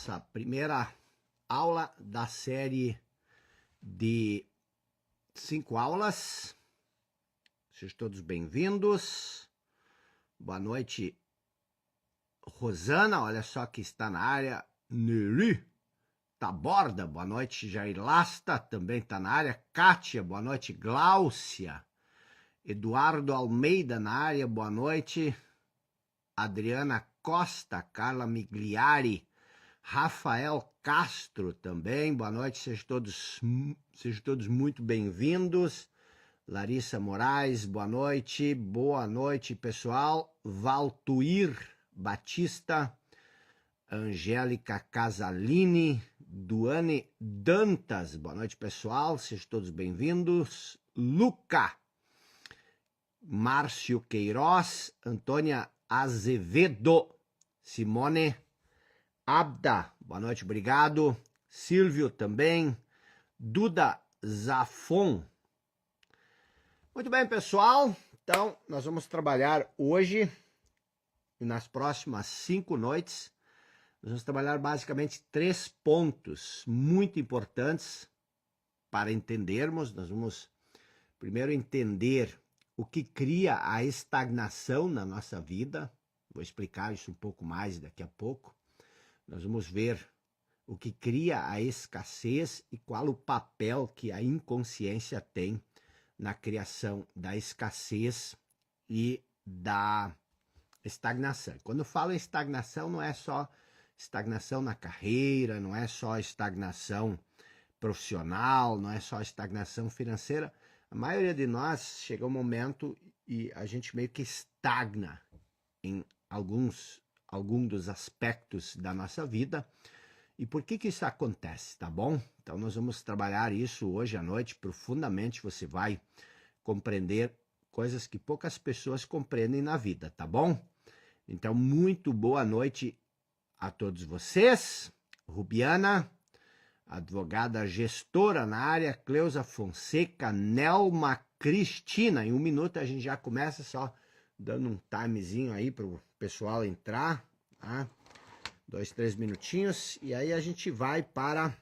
Essa primeira aula da série de 5 aulas. Sejam todos bem-vindos. Boa noite, Rosana, olha só que está na área. Neri Taborda, boa noite. Jair Lasta também está na área. Kátia, boa noite. Gláucia. Eduardo Almeida na área, boa noite. Adriana Costa, Carla Migliari, Rafael Castro também, boa noite, sejam todos muito bem-vindos. Larissa Moraes, boa noite pessoal. Valtuir Batista, Angélica Casalini, Duane Dantas, boa noite pessoal, sejam todos bem-vindos. Luca, Márcio Queiroz, Antônia Azevedo, Simone Abda, boa noite, obrigado. Silvio também, Duda Zafon. Muito bem, pessoal, então nós vamos trabalhar hoje e nas próximas 5 noites, nós vamos trabalhar basicamente 3 pontos muito importantes para entendermos. Nós vamos primeiro entender o que cria a estagnação na nossa vida. Vou explicar isso um pouco mais daqui a pouco. Nós vamos ver o que cria a escassez e qual o papel que a inconsciência tem na criação da escassez e da estagnação. Quando eu falo em estagnação, não é só estagnação na carreira, não é só estagnação profissional, não é só estagnação financeira. A maioria de nós chega um momento e a gente meio que estagna em algum dos aspectos da nossa vida. E por que isso acontece, tá bom? Então nós vamos trabalhar isso hoje à noite profundamente. Você vai compreender coisas que poucas pessoas compreendem na vida, tá bom? Então, muito boa noite a todos vocês. Rubiana, advogada gestora na área, Cleusa Fonseca, Nelma Cristina. Em 1 minuto a gente já começa, só dando um timezinho aí para o pessoal entrar, tá? 2, 3 minutinhos e aí a gente vai para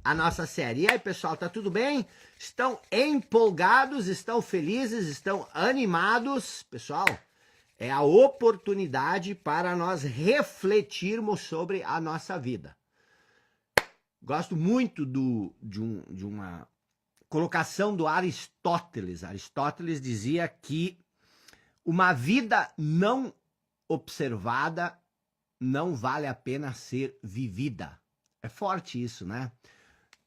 a nossa série. E aí, pessoal, tá tudo bem? Estão empolgados? Estão felizes? Estão animados? Pessoal, é a oportunidade para nós refletirmos sobre a nossa vida. Gosto muito de uma colocação do Aristóteles. Aristóteles dizia que uma vida não observada não vale a pena ser vivida. É forte isso, né?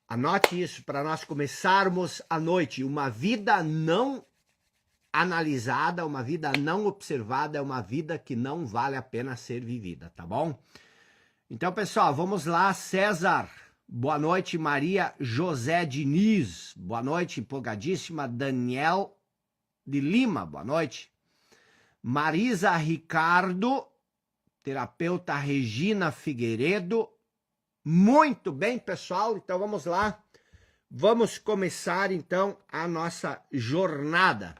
Anote isso para nós começarmos a noite. Uma vida não analisada, uma vida não observada é uma vida que não vale a pena ser vivida, tá bom? Então, pessoal, vamos lá. César, boa noite. Maria José Diniz, boa noite, empolgadíssima. Daniel de Lima, boa noite. Marisa Ricardo, terapeuta Regina Figueiredo. Muito bem, pessoal, então vamos lá. Vamos começar, então, a nossa jornada.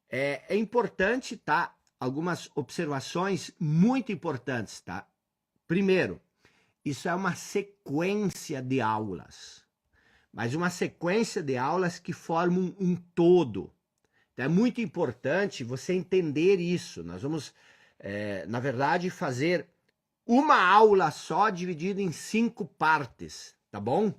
É importante, tá? Algumas observações muito importantes, tá? Primeiro, isso é uma sequência de aulas, mas uma sequência de aulas que formam um todo. Então, é muito importante você entender isso. Nós vamos, na verdade, fazer uma aula só dividida em 5 partes, tá bom?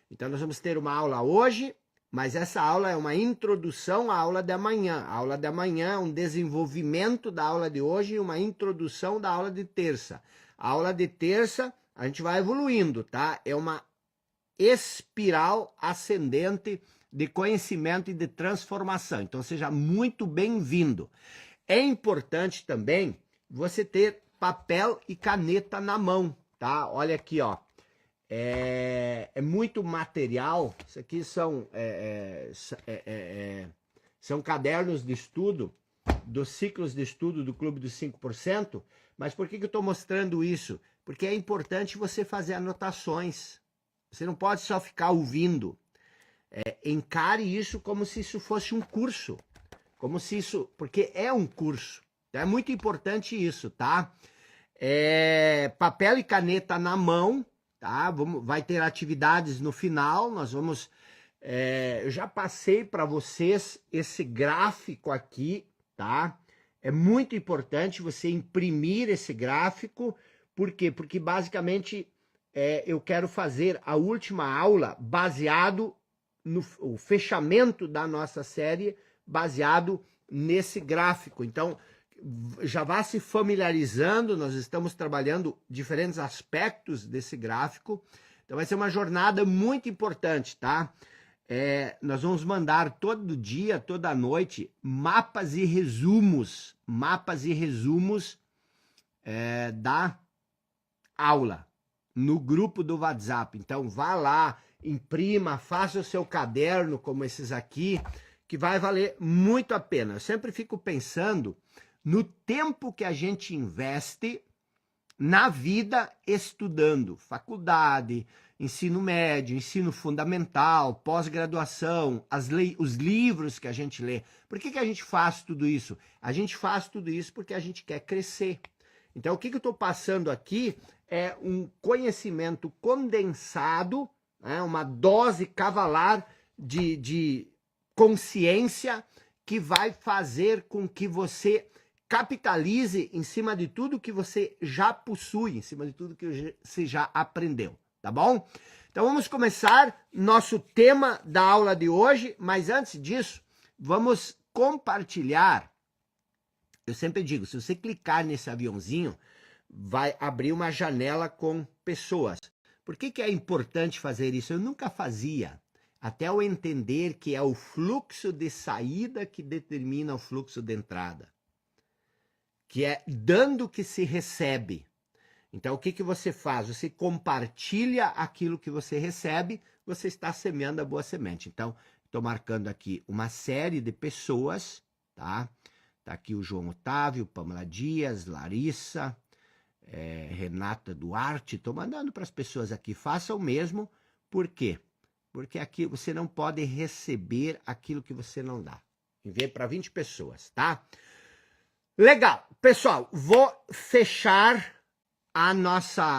Então, nós vamos ter uma aula hoje, mas essa aula é uma introdução à aula de amanhã. A aula de amanhã é um desenvolvimento da aula de hoje e uma introdução da aula de terça. A aula de terça, a gente vai evoluindo, tá? É uma espiral ascendente de conhecimento e de transformação. Então, seja muito bem-vindo. É importante também você ter papel e caneta na mão, tá? Olha aqui, ó. É muito material. Isso aqui são cadernos de estudo, dos ciclos de estudo do Clube dos 5%. Mas por que eu estou mostrando isso? Porque é importante você fazer anotações. Você não pode só ficar ouvindo. Encare isso como se isso fosse um curso. Como se isso... Porque é um curso. Então é muito importante isso, tá? Papel e caneta na mão, tá? Vai ter atividades no final, nós vamos... eu já passei para vocês esse gráfico aqui, tá? É muito importante você imprimir esse gráfico, por quê? Porque basicamente eu quero fazer a última aula baseado no o fechamento da nossa série, baseado nesse gráfico. Então, já vá se familiarizando, nós estamos trabalhando diferentes aspectos desse gráfico, então vai ser uma jornada muito importante, tá? Nós vamos mandar todo dia, toda noite, mapas e resumos da aula no grupo do WhatsApp. Então vá lá, imprima, faça o seu caderno como esses aqui, que vai valer muito a pena. Eu sempre fico pensando no tempo que a gente investe na vida estudando, faculdade, ensino médio, ensino fundamental, pós-graduação, os livros que a gente lê. Por que a gente faz tudo isso? A gente faz tudo isso porque a gente quer crescer. Então, o que eu estou passando aqui é um conhecimento condensado, né, uma dose cavalar de consciência que vai fazer com que você capitalize em cima de tudo que você já possui, em cima de tudo que você já aprendeu, tá bom? Então vamos começar nosso tema da aula de hoje, mas antes disso, vamos compartilhar. Eu sempre digo, se você clicar nesse aviãozinho, vai abrir uma janela com pessoas. Por que é importante fazer isso? Eu nunca fazia, até eu entender que é o fluxo de saída que determina o fluxo de entrada. Que é dando que se recebe. Então, o que você faz? Você compartilha aquilo que você recebe, você está semeando a boa semente. Então, estou marcando aqui uma série de pessoas, tá? Tá aqui o João Otávio, Pamela Dias, Larissa, Renata Duarte. Estou mandando para as pessoas aqui, façam o mesmo. Por quê? Porque aqui você não pode receber aquilo que você não dá. Enviei para 20 pessoas, tá? Legal, pessoal, vou fechar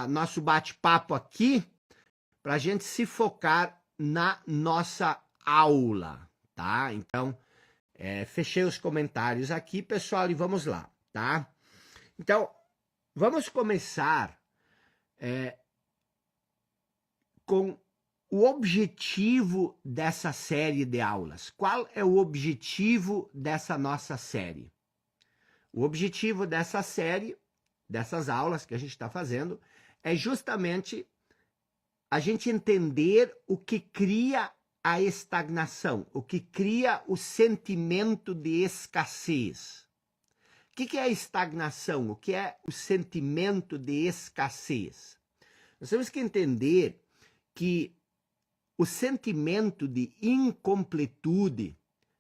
nosso bate-papo aqui para a gente se focar na nossa aula, tá? Então, fechei os comentários aqui, pessoal, e vamos lá, tá? Então, vamos começar com o objetivo dessa série de aulas. Qual é o objetivo dessa nossa série? O objetivo dessa série, dessas aulas que a gente está fazendo, é justamente a gente entender o que cria a estagnação, o que cria o sentimento de escassez. O que é a estagnação? O que é o sentimento de escassez? Nós temos que entender que o sentimento de incompletude,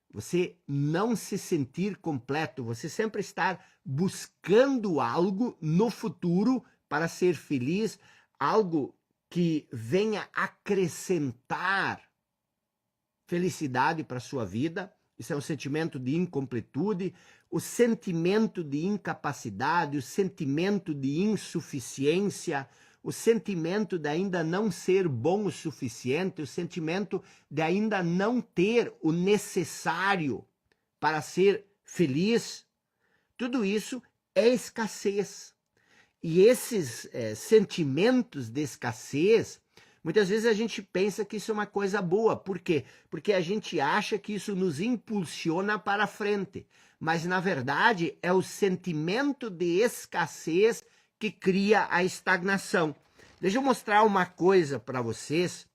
você não se sentir completo, você sempre estar buscando algo no futuro para ser feliz, algo que venha acrescentar felicidade para a sua vida. Isso é um sentimento de incompletude, o sentimento de incapacidade, o sentimento de insuficiência, o sentimento de ainda não ser bom o suficiente, o sentimento de ainda não ter o necessário para ser feliz. Tudo isso é escassez. E esses sentimentos de escassez, muitas vezes a gente pensa que isso é uma coisa boa. Por quê? Porque a gente acha que isso nos impulsiona para frente. Mas, na verdade, é o sentimento de escassez que cria a estagnação. Deixa eu mostrar uma coisa para vocês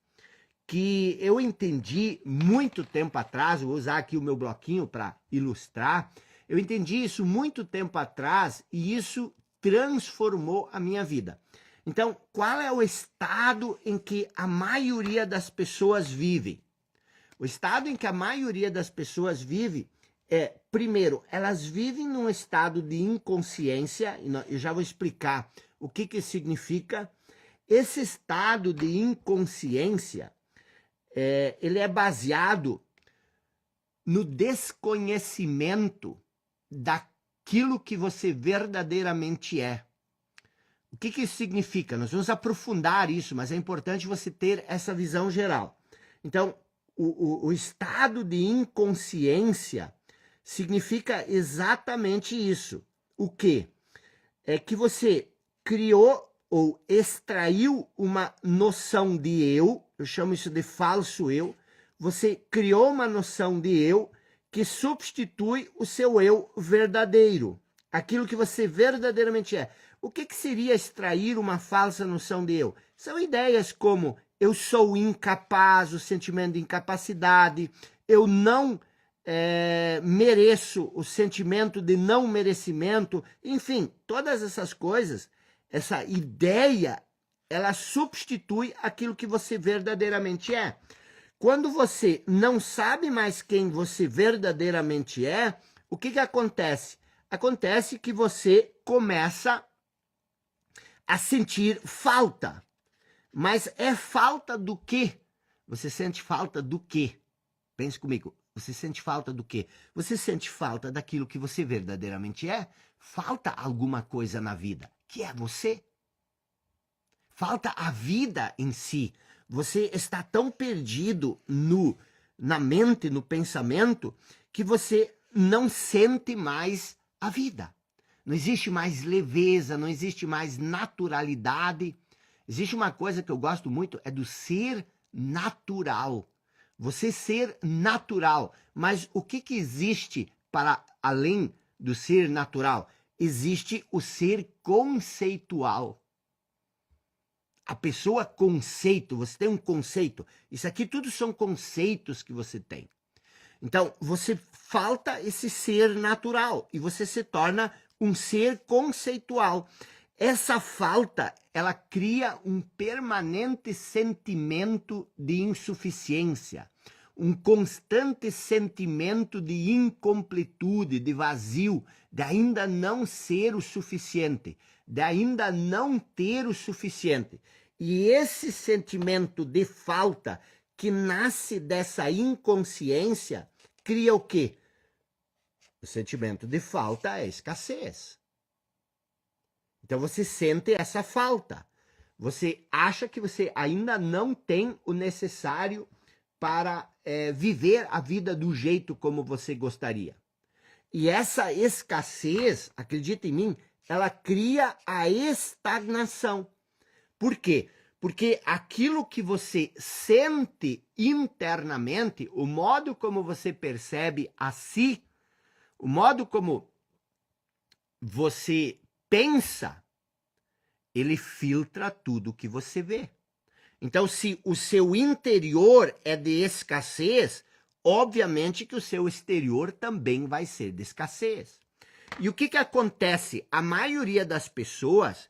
que eu entendi muito tempo atrás. Vou usar aqui o meu bloquinho para ilustrar. Eu entendi isso muito tempo atrás e isso transformou a minha vida. Então, qual é o estado em que a maioria das pessoas vive? O estado em que a maioria das pessoas vive é, primeiro, elas vivem num estado de inconsciência, e eu já vou explicar o que significa. Esse estado de inconsciência, ele é baseado no desconhecimento daquilo que você verdadeiramente é. O que isso significa? Nós vamos aprofundar isso, mas é importante você ter essa visão geral. Então, o estado de inconsciência significa exatamente isso. O quê? É que você criou ou extraiu uma noção de eu chamo isso de falso eu, você criou uma noção de eu que substitui o seu eu verdadeiro, aquilo que você verdadeiramente é. O que seria extrair uma falsa noção de eu? São ideias como eu sou incapaz, o sentimento de incapacidade, eu não mereço, o sentimento de não merecimento, enfim, todas essas coisas, essa ideia, ela substitui aquilo que você verdadeiramente é. Quando você não sabe mais quem você verdadeiramente é, o que acontece? Acontece que você começa a sentir falta. Mas é falta do quê? Você sente falta do quê? Pense comigo. Você sente falta do quê? Você sente falta daquilo que você verdadeiramente é? Falta alguma coisa na vida, que é você. Falta a vida em si. Você está tão perdido na mente, no pensamento, que você não sente mais a vida. Não existe mais leveza, não existe mais naturalidade. Existe uma coisa que eu gosto muito, é do ser natural. Você ser natural. Mas o que existe para além do ser natural? Existe o ser conceitual. A pessoa conceito, você tem um conceito. Isso aqui tudo são conceitos que você tem. Então, você falta esse ser natural e você se torna um ser conceitual. Essa falta, ela cria um permanente sentimento de insuficiência, um constante sentimento de incompletude, de vazio, de ainda não ser o suficiente, de ainda não ter o suficiente. E esse sentimento de falta que nasce dessa inconsciência cria o quê? O sentimento de falta é escassez. Então você sente essa falta. Você acha que você ainda não tem o necessário para viver a vida do jeito como você gostaria. E essa escassez, acredita em mim, ela cria a estagnação. Por quê? Porque aquilo que você sente internamente, o modo como você percebe a si, o modo como você pensa, ele filtra tudo que você vê. Então, se o seu interior é de escassez, obviamente que o seu exterior também vai ser de escassez. E o que acontece? A maioria das pessoas,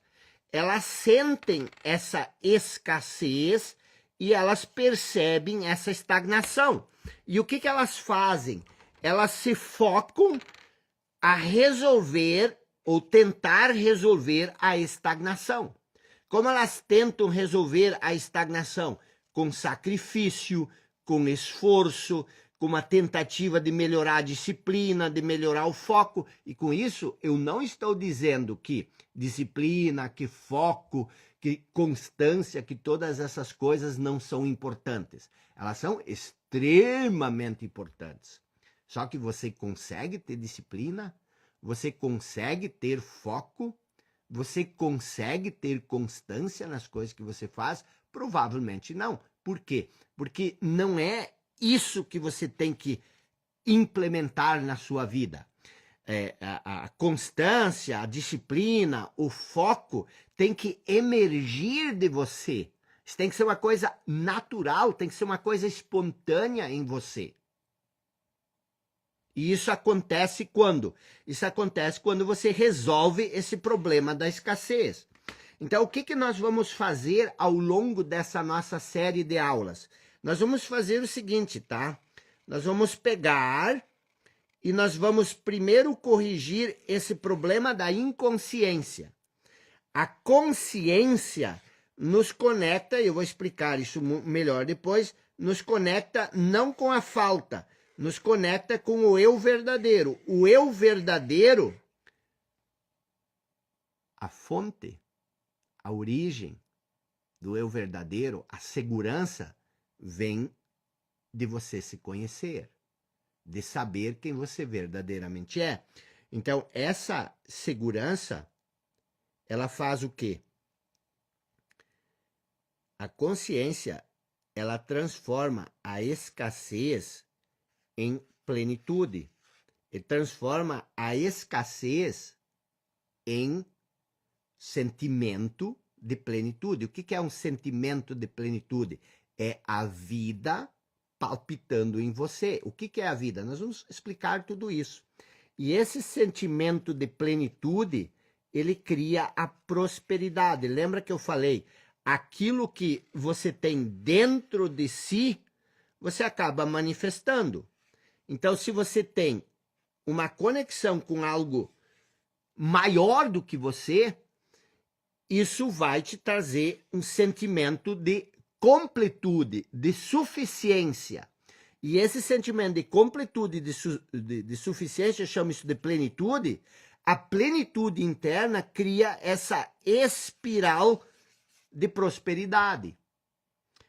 elas sentem essa escassez e elas percebem essa estagnação. E o que elas fazem? Elas se focam a resolver ou tentar resolver a estagnação. Como elas tentam resolver a estagnação? Com sacrifício, com esforço, com uma tentativa de melhorar a disciplina, de melhorar o foco. E com isso, eu não estou dizendo que disciplina, que foco, que constância, que todas essas coisas não são importantes. Elas são extremamente importantes. Só que você consegue ter disciplina, você consegue ter foco, você consegue ter constância nas coisas que você faz? Provavelmente não. Por quê? Porque não é isso que você tem que implementar na sua vida. A constância, a disciplina, o foco tem que emergir de você. Isso tem que ser uma coisa natural, tem que ser uma coisa espontânea em você. E isso acontece quando? Isso acontece quando você resolve esse problema da escassez. Então, o que nós vamos fazer ao longo dessa nossa série de aulas? Nós vamos fazer o seguinte, tá? Nós vamos pegar e nós vamos primeiro corrigir esse problema da inconsciência. A consciência nos conecta, eu vou explicar isso melhor depois, nos conecta não com a falta, nos conecta com o eu verdadeiro. O eu verdadeiro, a fonte a origem do eu verdadeiro, a segurança, vem de você se conhecer, de saber quem você verdadeiramente é. Então, essa segurança, ela faz o quê? A consciência, ela transforma a escassez em plenitude. E transforma a escassez em sentimento de plenitude. O que é um sentimento de plenitude? É a vida palpitando em você. O que é a vida? Nós vamos explicar tudo isso. E esse sentimento de plenitude, ele cria a prosperidade. Lembra que eu falei? Aquilo que você tem dentro de si, você acaba manifestando. Então, se você tem uma conexão com algo maior do que você, isso vai te trazer um sentimento de completude, de suficiência. E esse sentimento de completude, de suficiência, eu chamo isso de plenitude. A plenitude interna cria essa espiral de prosperidade.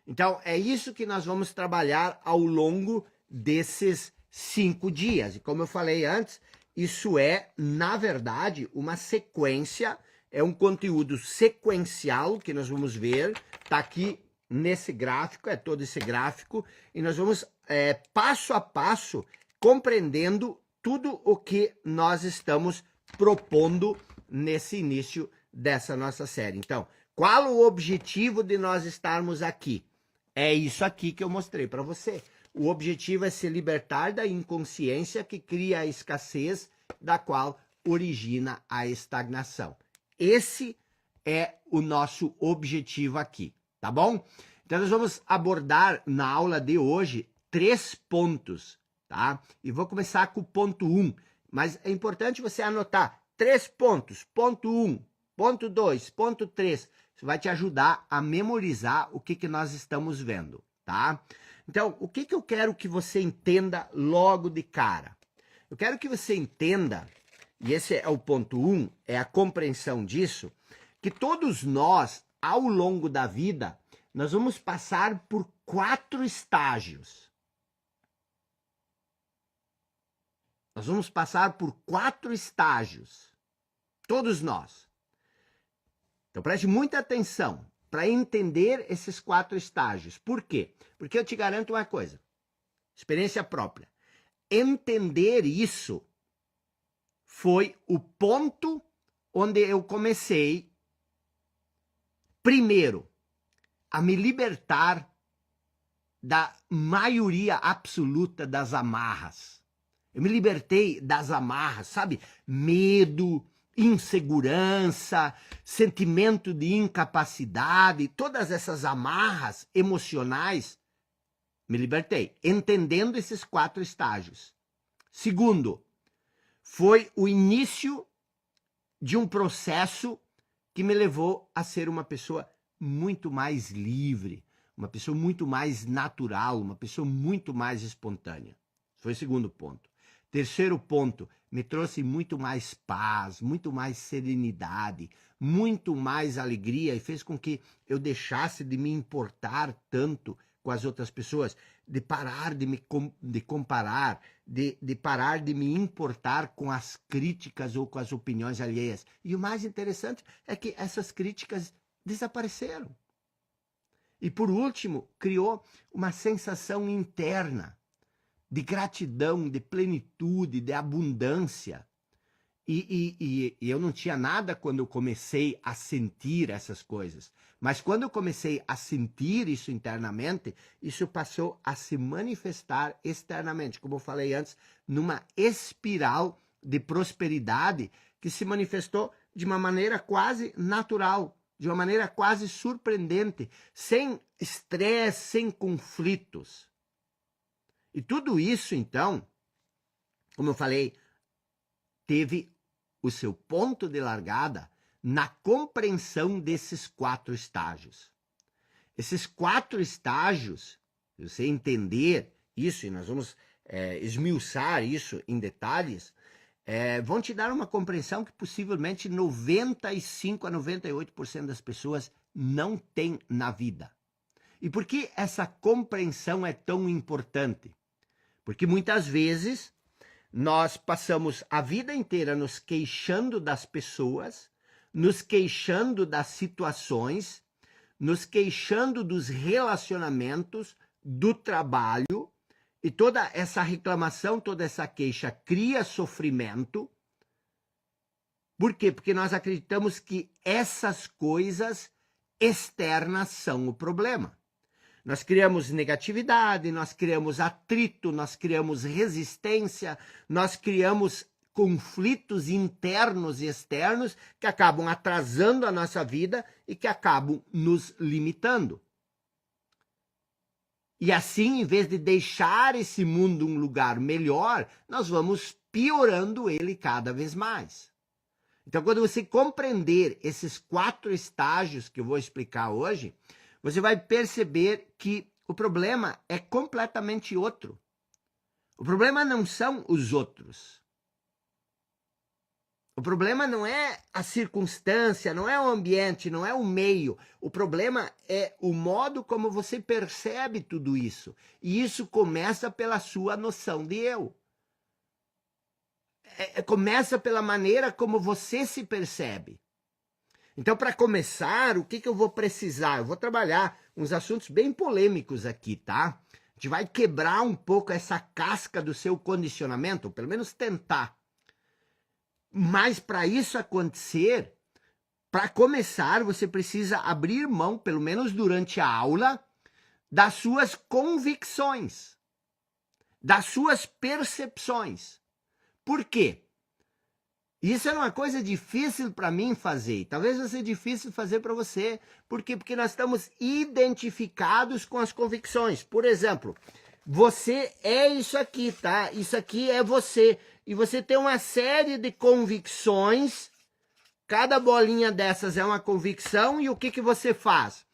Então, é isso que nós vamos trabalhar ao longo desses 5 dias. E como eu falei antes, isso é, na verdade, uma sequência, é um conteúdo sequencial que nós vamos ver, está aqui nesse gráfico, é todo esse gráfico, e nós vamos passo a passo compreendendo tudo o que nós estamos propondo nesse início dessa nossa série. Então, qual o objetivo de nós estarmos aqui? É isso aqui que eu mostrei para você. O objetivo é se libertar da inconsciência que cria a escassez, da qual origina a estagnação. Esse é o nosso objetivo aqui, tá bom? Então nós vamos abordar na aula de hoje 3 pontos, tá? E vou começar com o ponto 1, mas é importante você anotar 3 pontos. Ponto 1, ponto 2, ponto 3. Isso vai te ajudar a memorizar o que nós estamos vendo, tá? Então, o que eu quero que você entenda logo de cara? Eu quero que você entenda, e esse é o ponto 1, é a compreensão disso, que todos nós, ao longo da vida, nós vamos passar por 4 estágios. Nós vamos passar por 4 estágios. Todos nós. Então preste muita atenção para entender esses 4 estágios. Por quê? Porque eu te garanto uma coisa, experiência própria. Entender isso foi o ponto onde eu comecei, primeiro, a me libertar da maioria absoluta das amarras. Eu me libertei das amarras, sabe? Medo, insegurança, sentimento de incapacidade, todas essas amarras emocionais, me libertei, entendendo esses 4 estágios. Segundo, foi o início de um processo que me levou a ser uma pessoa muito mais livre, uma pessoa muito mais natural, uma pessoa muito mais espontânea. Foi o segundo ponto. Terceiro ponto, me trouxe muito mais paz, muito mais serenidade, muito mais alegria e fez com que eu deixasse de me importar tanto com as outras pessoas, de parar de comparar, de parar de me importar com as críticas ou com as opiniões alheias. E o mais interessante é que essas críticas desapareceram. E por último, criou uma sensação interna de gratidão, de plenitude, de abundância. E eu não tinha nada quando eu comecei a sentir essas coisas. Mas quando eu comecei a sentir isso internamente, isso passou a se manifestar externamente, como eu falei antes, numa espiral de prosperidade que se manifestou de uma maneira quase natural, de uma maneira quase surpreendente, sem estresse, sem conflitos. E tudo isso, então, como eu falei, teve o seu ponto de largada na compreensão desses 4 estágios. Esses 4 estágios, se você entender isso, e nós vamos esmiuçar isso em detalhes, vão te dar uma compreensão que possivelmente 95 a 98% das pessoas não têm na vida. E por que essa compreensão é tão importante? Porque muitas vezes nós passamos a vida inteira nos queixando das pessoas, nos queixando das situações, nos queixando dos relacionamentos, do trabalho, e toda essa reclamação, toda essa queixa cria sofrimento. Por quê? Porque nós acreditamos que essas coisas externas são o problema. Nós criamos negatividade, nós criamos atrito, nós criamos resistência, nós criamos conflitos internos e externos que acabam atrasando a nossa vida e que acabam nos limitando. E assim, em vez de deixar esse mundo um lugar melhor, nós vamos piorando ele cada vez mais. Então, quando você compreender esses 4 estágios que eu vou explicar hoje, você vai perceber que o problema é completamente outro. O problema não são os outros. O problema não é a circunstância, não é o ambiente, não é o meio. O problema é o modo como você percebe tudo isso. E isso começa pela sua noção de eu. Começa pela maneira como você se percebe. Então, para começar, o que eu vou precisar? Eu vou trabalhar uns assuntos bem polêmicos aqui, tá? A gente vai quebrar um pouco essa casca do seu condicionamento, ou pelo menos tentar. Mas para isso acontecer, para começar, você precisa abrir mão, pelo menos durante a aula, das suas convicções, das suas percepções. Por quê? Isso é uma coisa difícil para mim fazer. Talvez seja difícil fazer para você. Por quê? Porque nós estamos identificados com as convicções. Por exemplo, você é isso aqui, tá? Isso aqui é você. E você tem uma série de convicções. Cada bolinha dessas é uma convicção. E o que você faz?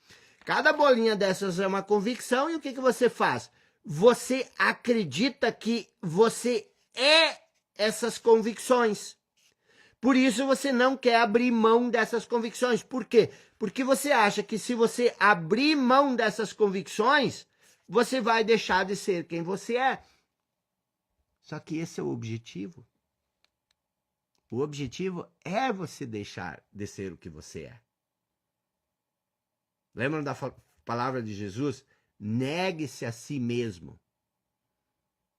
Cada bolinha dessas é uma convicção. E o que você faz? Você acredita que você é essas convicções. Por isso você não quer abrir mão dessas convicções. Por quê? Porque você acha que se você abrir mão dessas convicções, você vai deixar de ser quem você é. Só que esse é o objetivo. O objetivo é você deixar de ser o que você é. Lembram da palavra de Jesus? Negue-se a si mesmo.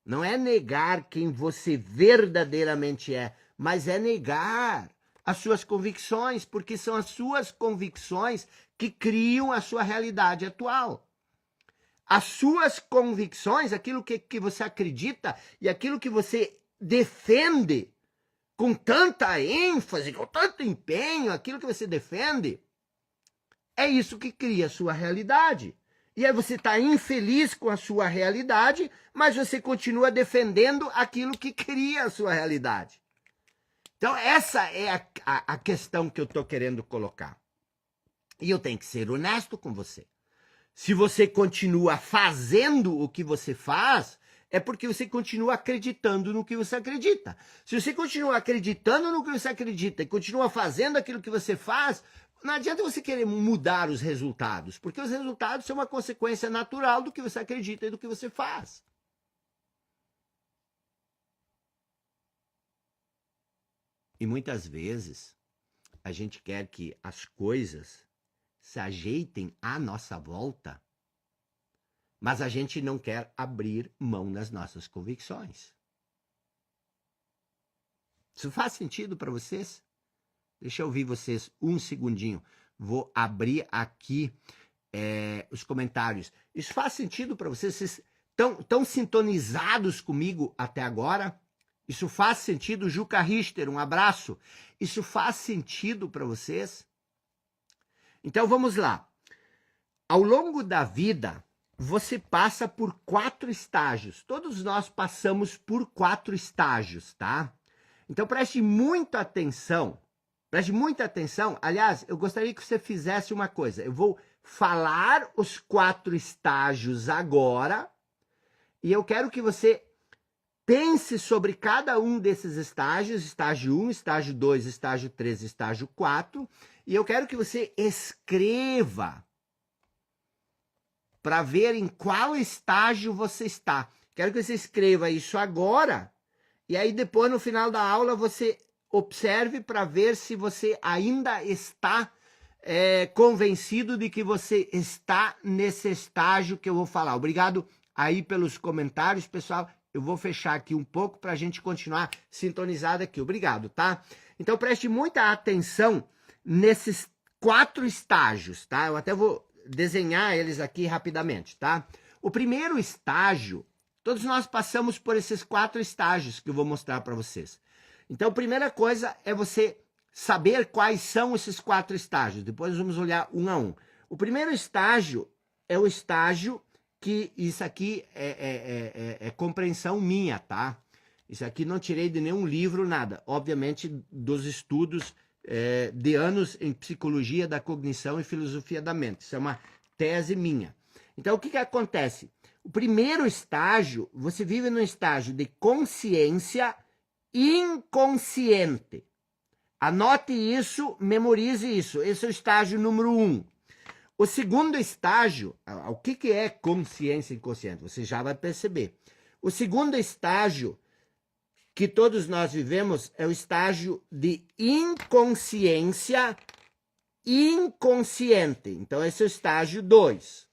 Não é negar quem você verdadeiramente é, mas é negar as suas convicções, porque são as suas convicções que criam a sua realidade atual. As suas convicções, aquilo que você acredita e aquilo que você defende com tanta ênfase, com tanto empenho, aquilo que você defende, é isso que cria a sua realidade. E aí você está infeliz com a sua realidade, mas você continua defendendo aquilo que cria a sua realidade. Então, essa é a questão que eu estou querendo colocar. E eu tenho que ser honesto com você. Se você continua fazendo o que você faz, é porque você continua acreditando no que você acredita. Se você continua acreditando no que você acredita e continua fazendo aquilo que você faz, não adianta você querer mudar os resultados, porque os resultados são uma consequência natural do que você acredita e do que você faz. E muitas vezes a gente quer que as coisas se ajeitem à nossa volta, mas a gente não quer abrir mão das nossas convicções. Isso faz sentido para vocês? Deixa eu ouvir vocês um segundinho. Vou abrir aqui os comentários. Isso faz sentido para vocês? Vocês estão sintonizados comigo até agora? Isso faz sentido? Juca Richter, um abraço. Isso faz sentido para vocês? Então vamos lá. Ao longo da vida, você passa por 4 estágios. Todos nós passamos por 4 estágios, tá? Então preste muita atenção. Preste muita atenção. Aliás, eu gostaria que você fizesse uma coisa. Eu vou falar os 4 estágios agora e eu quero que você pense sobre cada um desses estágios, estágio 1, estágio 2, estágio 3, estágio 4, e eu quero que você escreva para ver em qual estágio você está. Quero que você escreva isso agora, e aí depois, no final da aula, você observe para ver se você ainda está convencido de que você está nesse estágio que eu vou falar. Obrigado aí pelos comentários, pessoal. Eu vou fechar aqui um pouco para a gente continuar sintonizado aqui. Obrigado, tá? Então, preste muita atenção nesses 4 estágios, tá? Eu até vou desenhar eles aqui rapidamente, tá? O primeiro estágio, todos nós passamos por esses 4 estágios que eu vou mostrar para vocês. Então, a primeira coisa é você saber quais são esses 4 estágios. Depois vamos olhar um a um. O primeiro estágio é o estágio que isso aqui é compreensão minha, tá? Isso aqui não tirei de nenhum livro, nada. Obviamente, dos estudos de anos em psicologia da cognição e filosofia da mente. Isso é uma tese minha. Então, o que acontece? O primeiro estágio, você vive no estágio de consciência inconsciente. Anote isso, memorize isso. Esse é o estágio número 1. O segundo estágio, o que é consciência inconsciente? Você já vai perceber. O segundo estágio que todos nós vivemos é o estágio de inconsciência inconsciente. Então, esse é o estágio 2.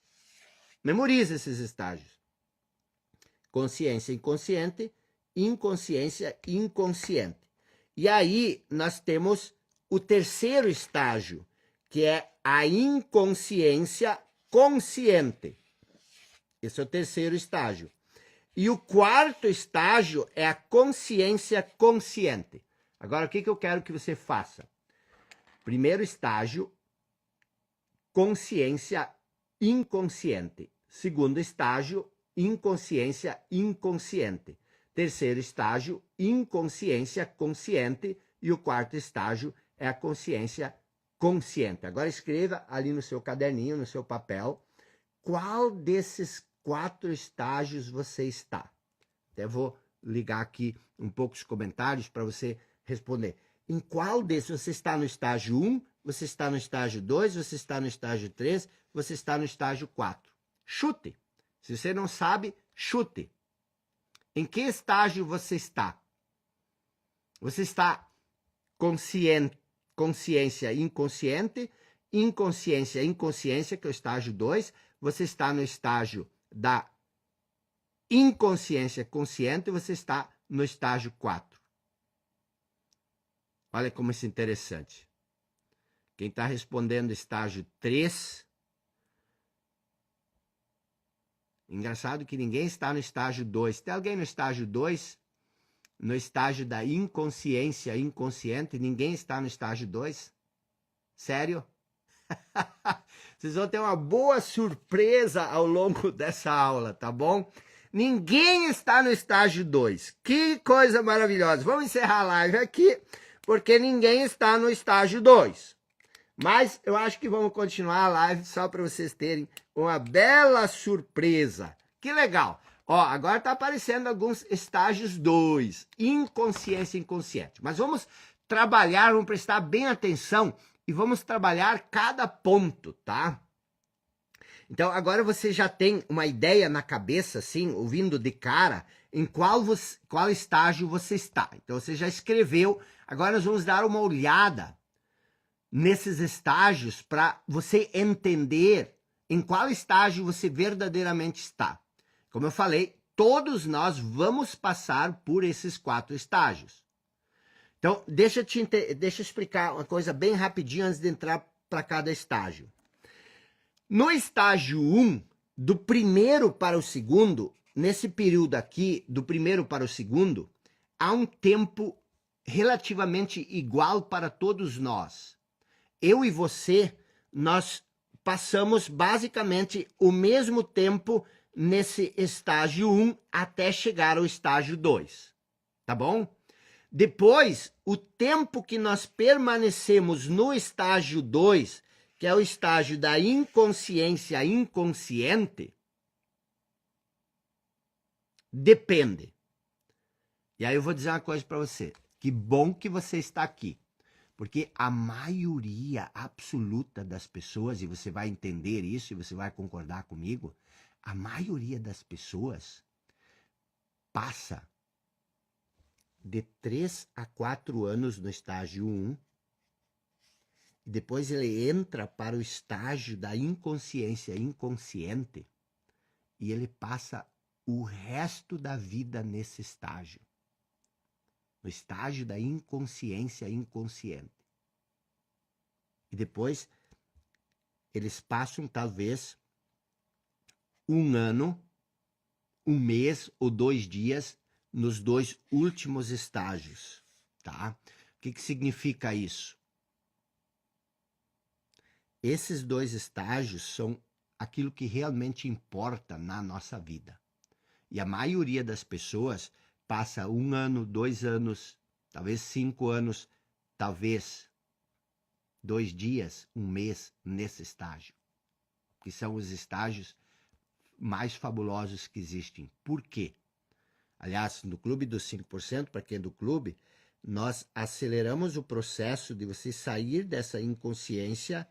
Memorize esses estágios. Consciência inconsciente, inconsciência inconsciente. E aí, nós temos o terceiro estágio, que é a inconsciência consciente. Esse é o terceiro estágio. E o quarto estágio é a consciência consciente. Agora, o que eu quero que você faça? Primeiro estágio, consciência inconsciente. Segundo estágio, inconsciência inconsciente. Terceiro estágio, inconsciência consciente. E o quarto estágio é a consciência consciente. Agora escreva ali no seu caderninho, no seu papel, qual desses 4 estágios você está. Até vou ligar aqui um pouco os comentários para você responder. Em qual desses você está no estágio 1, você está no estágio 2, você está no estágio 3, você está no estágio 4. Chute. Se você não sabe, chute. Em que estágio você está? Você está consciência inconsciente, inconsciência inconsciência, que é o estágio 2. Você está no estágio da inconsciência consciente, você está no estágio 4. Olha como isso é interessante. Quem está respondendo estágio 3... Engraçado que ninguém está no estágio 2. Tem alguém no estágio 2? No estágio da inconsciência inconsciente? Ninguém está no estágio 2? Sério? Vocês vão ter uma boa surpresa ao longo dessa aula, tá bom? Ninguém está no estágio 2. Que coisa maravilhosa. Vamos encerrar a live aqui, porque ninguém está no estágio 2. Mas eu acho que vamos continuar a live só para vocês terem uma bela surpresa. Que legal. Ó, agora está aparecendo alguns estágios 2. Inconsciência inconsciente. Mas vamos trabalhar, vamos prestar bem atenção e vamos trabalhar cada ponto, tá? Então, agora você já tem uma ideia na cabeça, assim, ouvindo de cara, em qual estágio você está. Então, você já escreveu. Agora nós vamos dar uma olhada nesses estágios para você entender em qual estágio você verdadeiramente está. Como eu falei, todos nós vamos passar por esses 4 estágios. Então, deixa eu explicar uma coisa bem rapidinho antes de entrar para cada estágio. No estágio 1, do primeiro para o segundo, nesse período aqui, do primeiro para o segundo, há um tempo relativamente igual para todos nós. Eu e você, nós passamos basicamente o mesmo tempo nesse estágio 1 até chegar ao estágio 2, tá bom? Depois, o tempo que nós permanecemos no estágio 2, que é o estágio da inconsciência inconsciente, depende. E aí eu vou dizer uma coisa para você. Que bom que você está aqui. Porque a maioria absoluta das pessoas, e você vai entender isso e você vai concordar comigo, a maioria das pessoas passa de 3 a 4 anos no estágio 1, e depois ele entra para o estágio da inconsciência inconsciente, e ele passa o resto da vida nesse estágio. No estágio da inconsciência inconsciente. E depois eles passam talvez 1 ano, 1 mês ou 2 dias nos 2 últimos estágios, tá? O que significa isso? Esses 2 estágios são aquilo que realmente importa na nossa vida. E a maioria das pessoas passa 1 ano, 2 anos, talvez 5 anos, talvez 2 dias, 1 mês nesse estágio. Que são os estágios mais fabulosos que existem. Por quê? Aliás, no Clube dos 5%, para quem é do clube, nós aceleramos o processo de você sair dessa inconsciência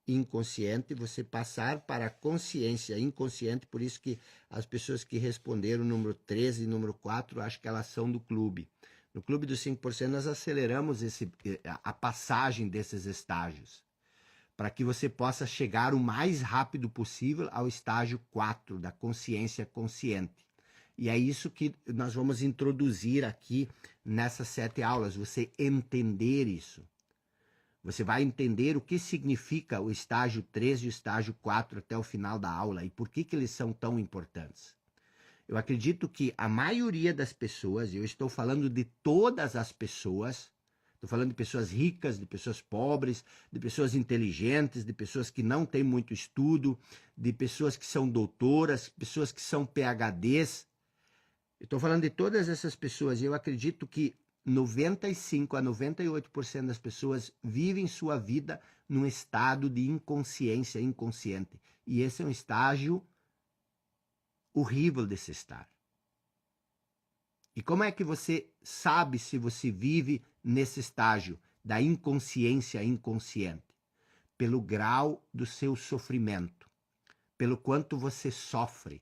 inconsciente e você passar para a consciência inconsciente. Por isso que as pessoas que responderam o número 13 e número 4, acho que elas são do clube. No Clube dos 5%, nós aceleramos a passagem desses estágios, para que você possa chegar o mais rápido possível ao estágio 4 da consciência consciente. E é isso que nós vamos introduzir aqui nessas 7 aulas, você entender isso. Você vai entender o que significa o estágio 3 e o estágio 4 até o final da aula e por que eles são tão importantes. Eu acredito que a maioria das pessoas, e eu estou falando de todas as pessoas, estou falando de pessoas ricas, de pessoas pobres, de pessoas inteligentes, de pessoas que não têm muito estudo, de pessoas que são doutoras, pessoas que são PhDs. Eu estou falando de todas essas pessoas e eu acredito que 95 a 98% das pessoas vivem sua vida num estado de inconsciência inconsciente. E esse é um estágio horrível de se estar. E como é que você sabe se você vive nesse estágio da inconsciência inconsciente? Pelo grau do seu sofrimento, pelo quanto você sofre.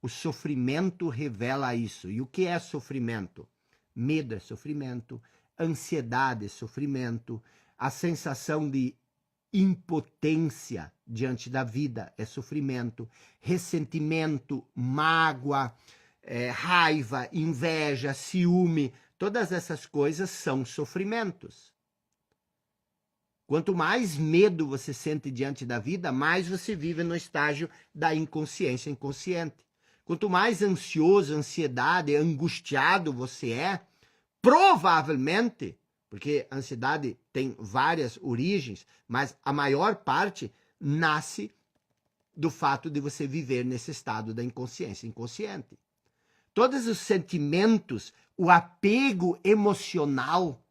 O sofrimento revela isso. E o que é sofrimento? Medo é sofrimento, ansiedade é sofrimento, a sensação de impotência diante da vida é sofrimento, ressentimento, mágoa, raiva, inveja, ciúme, todas essas coisas são sofrimentos. Quanto mais medo você sente diante da vida, mais você vive no estágio da inconsciência inconsciente. Quanto mais ansioso, ansiedade, angustiado você é, provavelmente, porque a ansiedade tem várias origens, mas a maior parte nasce do fato de você viver nesse estado da inconsciência inconsciente. Todos os sentimentos, o apego emocional,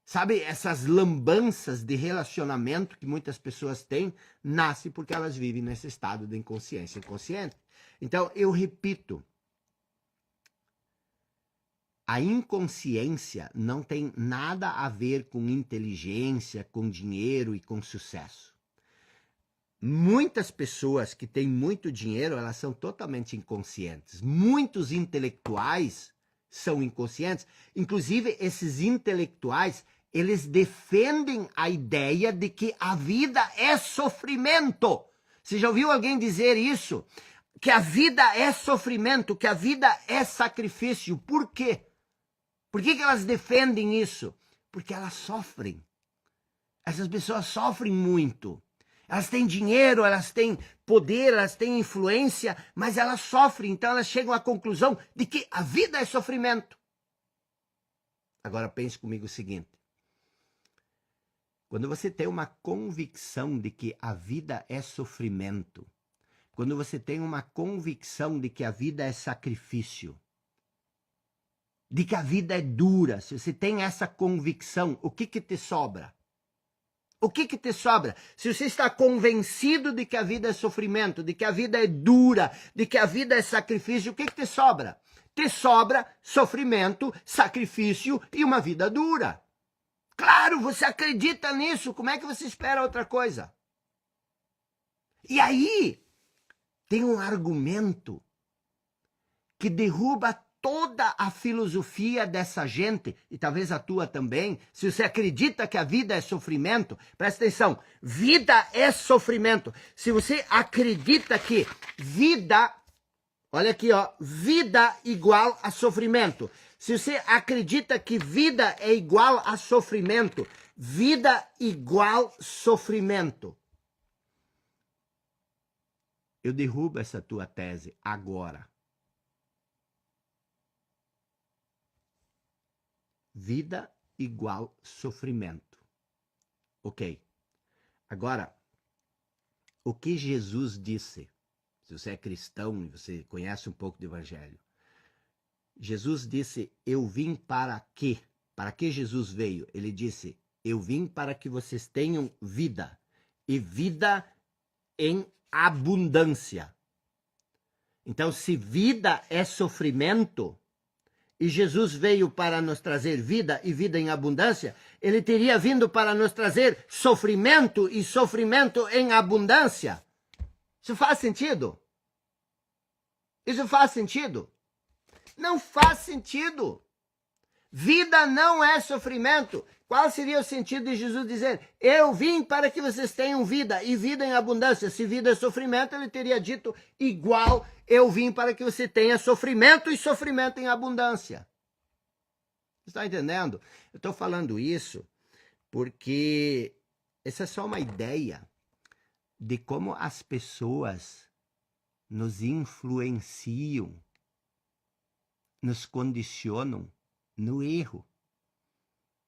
sabe, essas lambanças de relacionamento que muitas pessoas têm, nasce porque elas vivem nesse estado de inconsciência inconsciente. Então, eu repito, a inconsciência não tem nada a ver com inteligência, com dinheiro e com sucesso. Muitas pessoas que têm muito dinheiro, elas são totalmente inconscientes. Muitos intelectuais são inconscientes. Inclusive, esses intelectuais, eles defendem a ideia de que a vida é sofrimento. Você já ouviu alguém dizer isso? Que a vida é sofrimento, que a vida é sacrifício. Por quê? Por que elas defendem isso? Porque elas sofrem. Essas pessoas sofrem muito. Elas têm dinheiro, elas têm poder, elas têm influência, mas elas sofrem. Então elas chegam à conclusão de que a vida é sofrimento. Agora pense comigo o seguinte. Quando você tem uma convicção de que a vida é sofrimento, quando você tem uma convicção de que a vida é sacrifício, de que a vida é dura, se você tem essa convicção, o que te sobra? O que te sobra? Se você está convencido de que a vida é sofrimento, de que a vida é dura, de que a vida é sacrifício, o que te sobra? te sobra sofrimento, sacrifício e uma vida dura. Claro, você acredita nisso, como é que você espera outra coisa? E aí, tem um argumento que derruba toda a filosofia dessa gente, e talvez a tua também. Se você acredita que a vida é sofrimento, presta atenção, vida é sofrimento. Se você acredita que vida, olha aqui, ó, vida igual a sofrimento. Se você acredita que vida é igual a sofrimento, vida igual sofrimento, eu derrubo essa tua tese agora. Vida igual sofrimento. Ok. Agora, o que Jesus disse? Se você é cristão e você conhece um pouco do Evangelho. Jesus disse, eu vim para quê? Para que Jesus veio? Ele disse, eu vim para que vocês tenham vida. E vida em abundância. Então, se vida é sofrimento, e Jesus veio para nos trazer vida e vida em abundância, ele teria vindo para nos trazer sofrimento e sofrimento em abundância. Isso faz sentido? Isso faz sentido? Não faz sentido. Vida não é sofrimento. Qual seria o sentido de Jesus dizer, eu vim para que vocês tenham vida e vida em abundância? Se vida é sofrimento, ele teria dito igual, eu vim para que você tenha sofrimento e sofrimento em abundância. Está entendendo? Eu estou falando isso porque essa é só uma ideia de como as pessoas nos influenciam, nos condicionam no erro.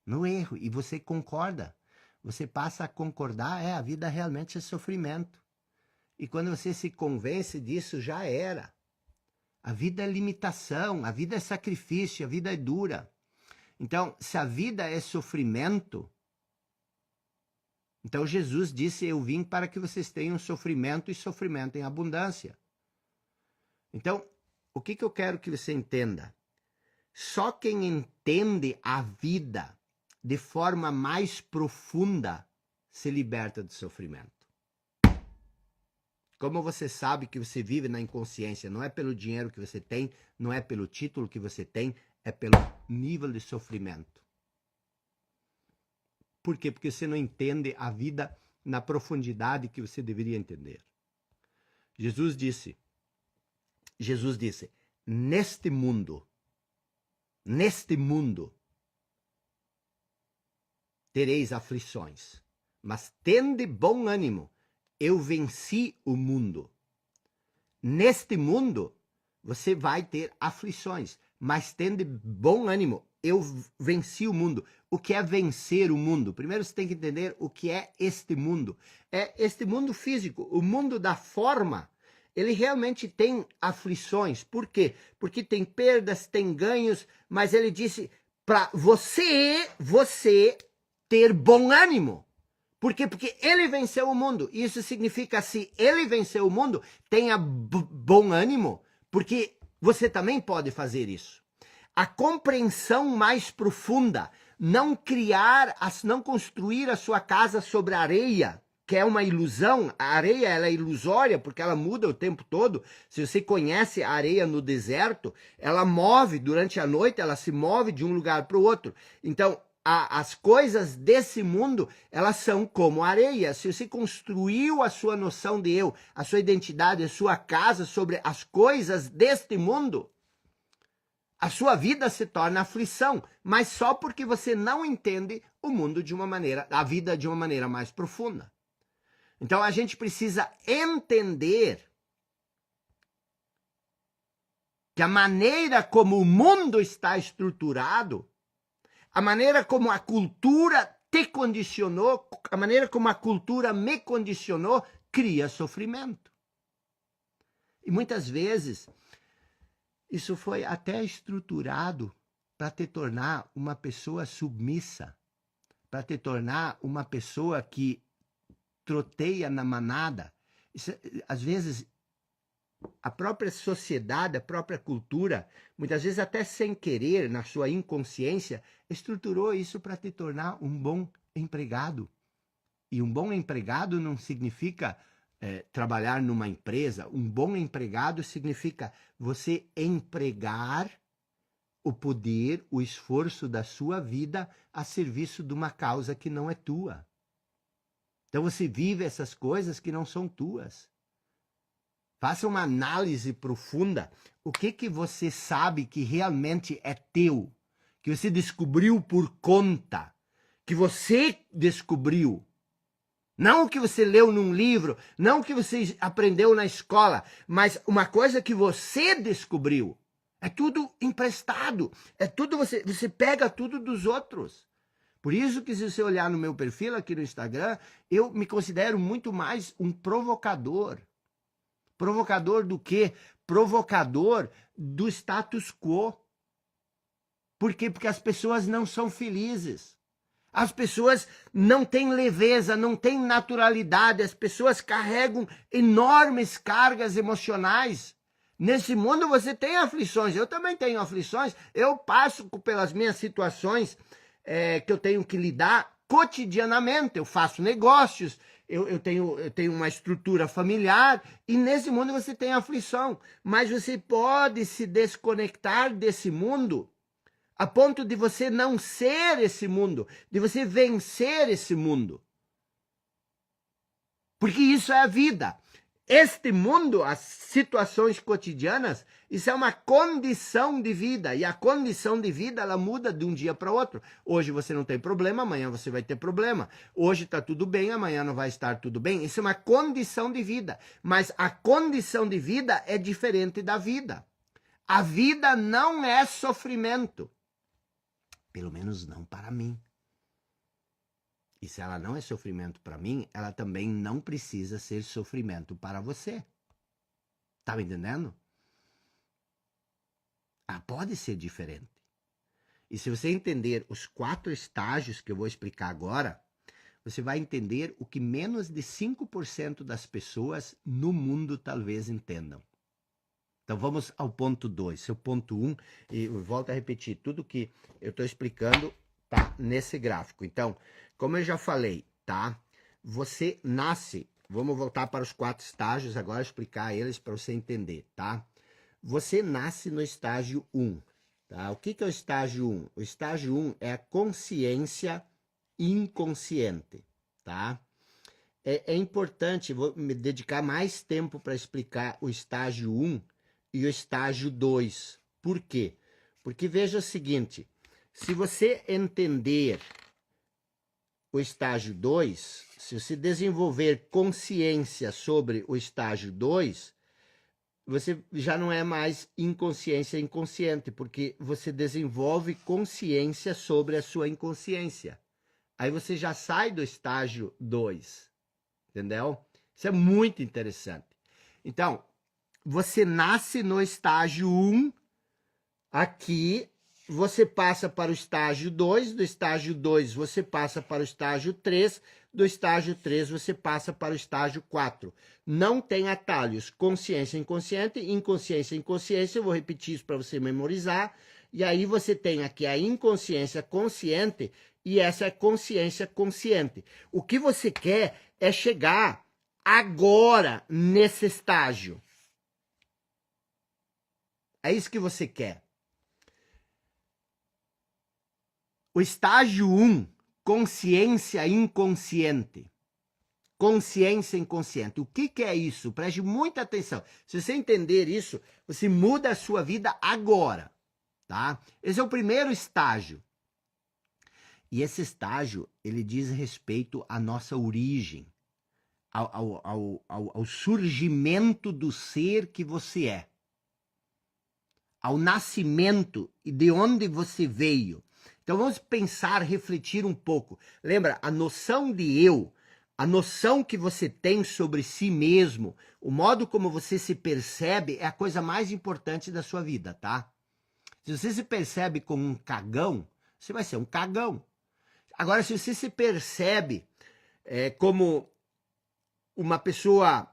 No erro. E você concorda. Você passa a concordar, a vida realmente é sofrimento. E quando você se convence disso, já era. A vida é limitação, a vida é sacrifício, a vida é dura. Então, se a vida é sofrimento, então Jesus disse, eu vim para que vocês tenham sofrimento e sofrimento em abundância. Então, o que eu quero que você entenda? Só quem entende a vida de forma mais profunda se liberta do sofrimento. Como você sabe que você vive na inconsciência, não é pelo dinheiro que você tem, não é pelo título que você tem, é pelo nível de sofrimento. Por quê? Porque você não entende a vida na profundidade que você deveria entender. Jesus disse, neste mundo, tereis aflições, mas tende bom ânimo, eu venci o mundo. Neste mundo, você vai ter aflições, mas tende bom ânimo, eu venci o mundo. O que é vencer o mundo? Primeiro você tem que entender o que é este mundo. É este mundo físico, o mundo da forma. Ele realmente tem aflições. Por quê? Porque tem perdas, tem ganhos, mas ele disse para você ter bom ânimo. Por quê? Porque ele venceu o mundo. Isso significa, se ele venceu o mundo, tenha bom ânimo, porque você também pode fazer isso. A compreensão mais profunda, não construir a sua casa sobre areia, que é uma ilusão. A areia, ela é ilusória porque ela muda o tempo todo. Se você conhece a areia no deserto, ela move durante a noite, ela se move de um lugar para o outro. Então, as coisas desse mundo, elas são como areia. Se você construiu a sua noção de eu, a sua identidade, a sua casa sobre as coisas deste mundo, a sua vida se torna aflição, mas só porque você não entende o mundo de uma maneira, a vida de uma maneira mais profunda. Então a gente precisa entender que a maneira como o mundo está estruturado, a maneira como a cultura te condicionou, a maneira como a cultura me condicionou, cria sofrimento. E muitas vezes isso foi até estruturado para te tornar uma pessoa submissa, para te tornar uma pessoa que troteia na manada. Isso, às vezes, A própria sociedade, a própria cultura, muitas vezes até sem querer, na sua inconsciência, estruturou isso para te tornar um bom empregado. E um bom empregado não significa trabalhar numa empresa. Um bom empregado significa você empregar o poder, o esforço da sua vida a serviço de uma causa que não é tua. Então você vive essas coisas que não são tuas. Faça uma análise profunda. O que você sabe que realmente é teu? Que você descobriu por conta? Que você descobriu? Não o que você leu num livro, não o que você aprendeu na escola, mas uma coisa que você descobriu. É tudo emprestado. É tudo você pega tudo dos outros. Por isso que se você olhar no meu perfil aqui no Instagram, eu me considero muito mais um provocador. Provocador do quê? Provocador do status quo. Por quê? Porque as pessoas não são felizes. As pessoas não têm leveza, não têm naturalidade, as pessoas carregam enormes cargas emocionais. Nesse mundo você tem aflições, eu também tenho aflições, eu passo pelas minhas situações que eu tenho que lidar cotidianamente, eu faço negócios, eu tenho uma estrutura familiar e nesse mundo você tem aflição, mas você pode se desconectar desse mundo a ponto de você não ser esse mundo, de você vencer esse mundo. Porque isso é a vida. Este mundo, as situações cotidianas, isso é uma condição de vida. E a condição de vida, ela muda de um dia para outro. Hoje você não tem problema, amanhã você vai ter problema. Hoje está tudo bem, amanhã não vai estar tudo bem. Isso é uma condição de vida. Mas a condição de vida é diferente da vida. A vida não é sofrimento. Pelo menos não para mim. E se ela não é sofrimento para mim, ela também não precisa ser sofrimento para você. Tá me entendendo? Ela pode ser diferente. E se você entender os 4 estágios que eu vou explicar agora, você vai entender o que menos de 5% das pessoas no mundo talvez entendam. Então vamos ao ponto 2. Seu ponto 1, e volto a repetir, tudo que eu estou explicando tá nesse gráfico. Então, como eu já falei, tá? Você nasce, vamos voltar para os 4 estágios, agora explicar eles para você entender, tá? Você nasce no estágio 1, tá? O que é o estágio 1? O estágio 1 é a consciência inconsciente, tá? É importante, vou me dedicar mais tempo para explicar o estágio 1 e o estágio 2. Por quê? Porque veja o seguinte, se você entender o estágio 2, se você desenvolver consciência sobre o estágio 2, você já não é mais inconsciência inconsciente, porque você desenvolve consciência sobre a sua inconsciência. Aí você já sai do estágio 2, entendeu? Isso é muito interessante. Então, você nasce no estágio 1, aqui você passa para o estágio 2, do estágio 2 você passa para o estágio 3, do estágio 3 você passa para o estágio 4. Não tem atalhos, consciência inconsciente, inconsciência inconsciência, eu vou repetir isso para você memorizar, e aí você tem aqui a inconsciência consciente e essa é consciência consciente. O que você quer é chegar agora nesse estágio. É isso que você quer. O estágio 1, consciência inconsciente. Consciência inconsciente. O que é isso? Preste muita atenção. Se você entender isso, você muda a sua vida agora, tá? Esse é o primeiro estágio. E esse estágio, ele diz respeito à nossa origem, ao surgimento do ser que você é, ao nascimento e de onde você veio. Então vamos pensar, refletir um pouco. Lembra, a noção de eu, a noção que você tem sobre si mesmo, o modo como você se percebe é a coisa mais importante da sua vida, tá? Se você se percebe como um cagão, você vai ser um cagão. Agora, se você se percebe como uma pessoa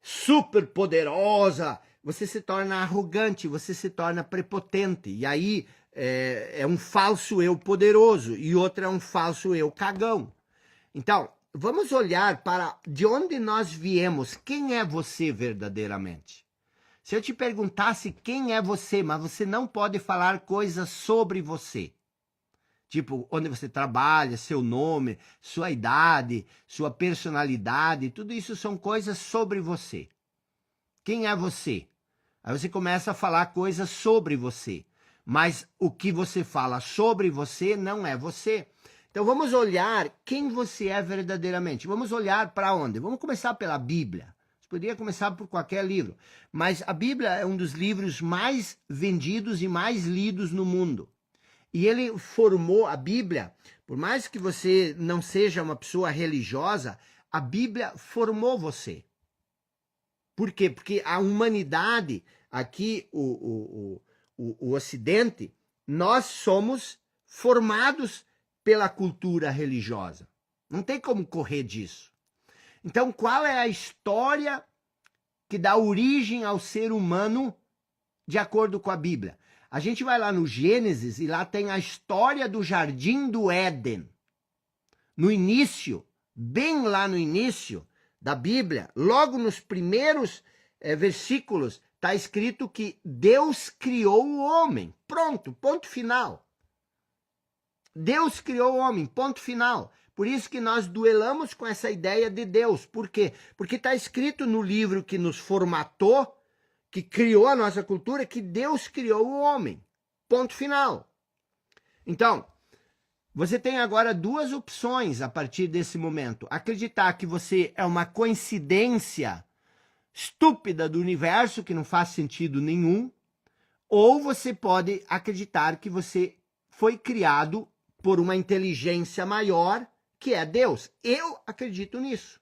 super poderosa, você se torna arrogante, você se torna prepotente. E aí é um falso eu poderoso e outro é um falso eu cagão. Então, vamos olhar para de onde nós viemos. Quem é você verdadeiramente? Se eu te perguntasse quem é você, mas você não pode falar coisas sobre você. Tipo, onde você trabalha, seu nome, sua idade, sua personalidade, tudo isso são coisas sobre você. Quem é você? Aí você começa a falar coisas sobre você. Mas o que você fala sobre você não é você. Então vamos olhar quem você é verdadeiramente. Vamos olhar para onde? Vamos começar pela Bíblia. Você poderia começar por qualquer livro. Mas a Bíblia é um dos livros mais vendidos e mais lidos no mundo. E ele formou a Bíblia, por mais que você não seja uma pessoa religiosa, a Bíblia formou você. Por quê? Porque a humanidade, aqui o Ocidente, nós somos formados pela cultura religiosa. Não tem como correr disso. Então, qual é a história que dá origem ao ser humano de acordo com a Bíblia? A gente vai lá no Gênesis e lá tem a história do Jardim do Éden. No início, bem lá no início da Bíblia, logo nos primeiros versículos, está escrito que Deus criou o homem. Pronto, ponto final. Deus criou o homem, ponto final. Por isso que nós duelamos com essa ideia de Deus. Por quê? Porque está escrito no livro que nos formatou, que criou a nossa cultura, que Deus criou o homem. Ponto final. Então, você tem agora duas opções a partir desse momento. Acreditar que você é uma coincidência estúpida do universo, que não faz sentido nenhum, ou você pode acreditar que você foi criado por uma inteligência maior, que é Deus. Eu acredito nisso.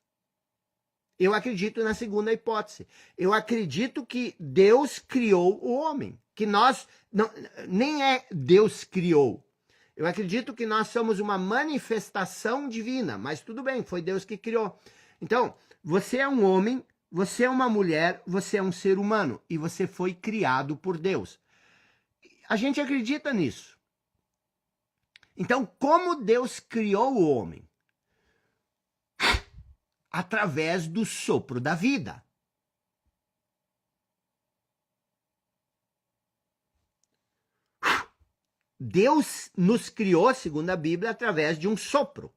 Eu acredito na segunda hipótese. Eu acredito que Deus criou o homem. Que nós, não, nem é Deus criou. Eu acredito que nós somos uma manifestação divina. Mas tudo bem, foi Deus que criou. Então, você é um homem, você é uma mulher, você é um ser humano. E você foi criado por Deus. A gente acredita nisso. Então, como Deus criou o homem? Através do sopro da vida. Deus nos criou, segundo a Bíblia, através de um sopro.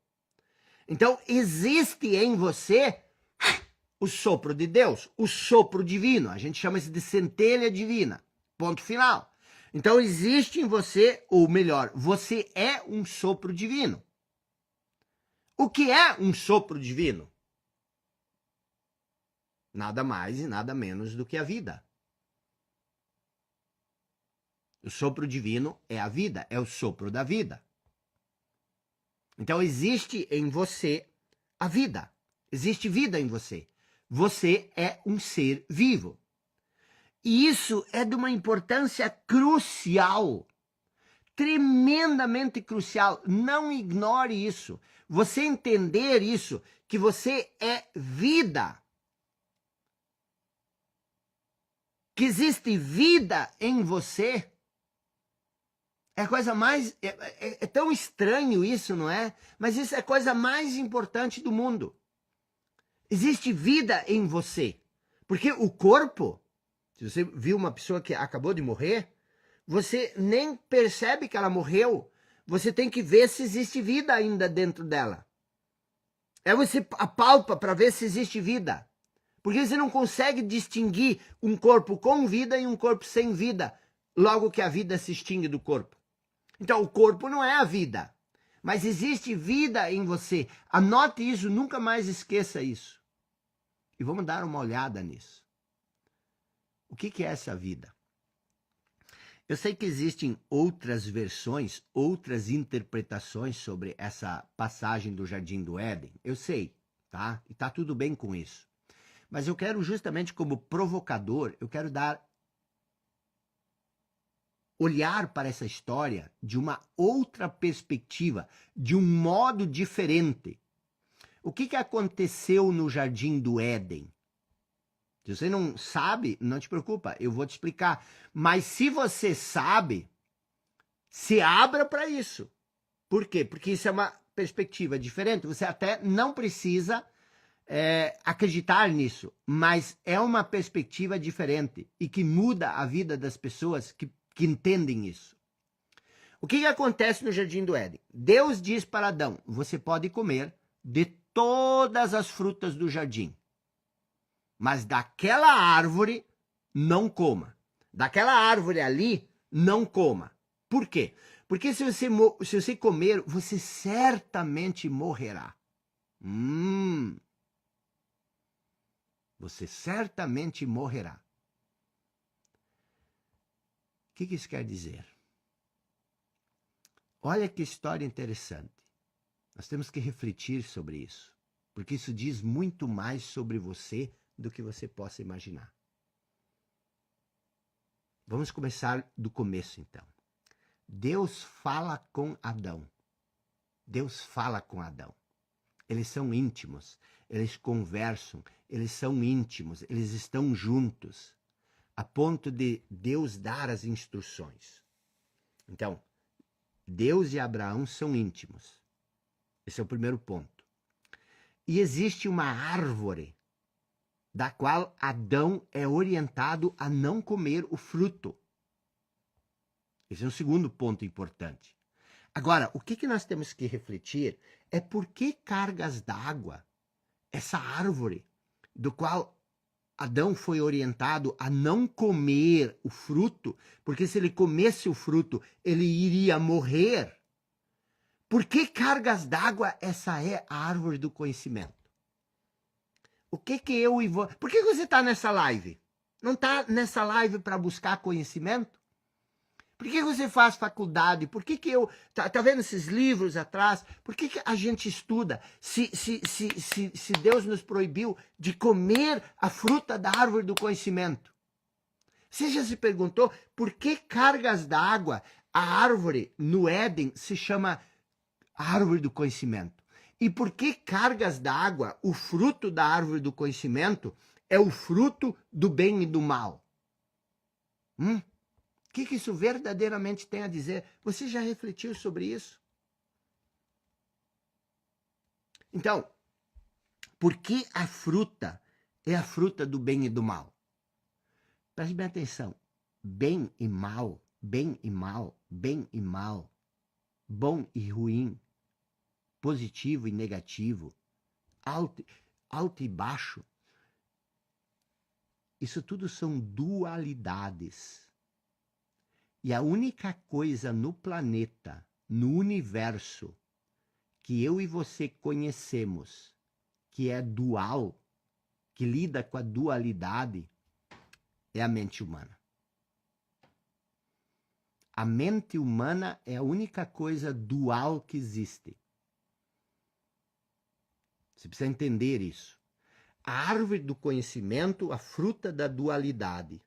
Então, existe em você o sopro de Deus, o sopro divino. A gente chama isso de centelha divina. Ponto final. Então, existe em você, ou melhor, você é um sopro divino. O que é um sopro divino? Nada mais e nada menos do que a vida. O sopro divino é a vida, é o sopro da vida. Então existe em você a vida. Existe vida em você. Você é um ser vivo. E isso é de uma importância crucial. Tremendamente crucial. Não ignore isso. Você entender isso, que você é vida. Que existe vida em você, é a coisa mais... É tão estranho isso, não é? Mas isso é a coisa mais importante do mundo. Existe vida em você. Porque o corpo, se você viu uma pessoa que acabou de morrer, você nem percebe que ela morreu. Você tem que ver se existe vida ainda dentro dela. Você apalpa para ver se existe vida. Porque você não consegue distinguir um corpo com vida e um corpo sem vida, logo que a vida se extingue do corpo. Então, o corpo não é a vida, mas existe vida em você. Anote isso, nunca mais esqueça isso. E vamos dar uma olhada nisso. O que é essa vida? Eu sei que existem outras versões, outras interpretações sobre essa passagem do Jardim do Éden. Eu sei, tá? E tá tudo bem com isso. Mas eu quero justamente como provocador, eu quero olhar para essa história de uma outra perspectiva, de um modo diferente. O que aconteceu no Jardim do Éden? Se você não sabe, não te preocupa, eu vou te explicar. Mas se você sabe, se abra para isso. Por quê? Porque isso é uma perspectiva diferente. Você até não precisa acreditar nisso, mas é uma perspectiva diferente e que muda a vida das pessoas que entendem isso. O que acontece no Jardim do Éden? Deus diz para Adão, você pode comer de todas as frutas do jardim, mas daquela árvore não coma. Daquela árvore ali, não coma. Por quê? Porque se você comer, você certamente morrerá. Você certamente morrerá. O que isso quer dizer? Olha que história interessante. Nós temos que refletir sobre isso, porque isso diz muito mais sobre você do que você possa imaginar. Vamos começar do começo, então. Deus fala com Adão. Deus fala com Adão. Eles são íntimos, eles conversam, eles são íntimos, eles estão juntos, a ponto de Deus dar as instruções. Então, Deus e Abraão são íntimos. Esse é o primeiro ponto. E existe uma árvore da qual Adão é orientado a não comer o fruto. Esse é um segundo ponto importante. Agora, o que nós temos que refletir é por que cargas d'água, essa árvore do qual Adão foi orientado a não comer o fruto, porque se ele comesse o fruto, ele iria morrer. Por que cargas d'água? Essa é a árvore do conhecimento. O que eu e você... Por que você está nessa live? Não está nessa live para buscar conhecimento? Por que você faz faculdade? Por que eu... Tá vendo esses livros atrás? Por que a gente estuda? Se Deus nos proibiu de comer a fruta da árvore do conhecimento. Você já se perguntou por que cargas d'água? A árvore no Éden se chama árvore do conhecimento. E por que cargas d'água? O fruto da árvore do conhecimento é o fruto do bem e do mal. O que isso verdadeiramente tem a dizer? Você já refletiu sobre isso? Então, por que a fruta é a fruta do bem e do mal? Preste bem atenção. Bem e mal, bem e mal, bem e mal, bom e ruim, positivo e negativo, alto e baixo. Isso tudo são dualidades. E a única coisa no planeta, no universo, que eu e você conhecemos, que é dual, que lida com a dualidade, é a mente humana. A mente humana é a única coisa dual que existe. Você precisa entender isso. A árvore do conhecimento, a fruta da dualidade,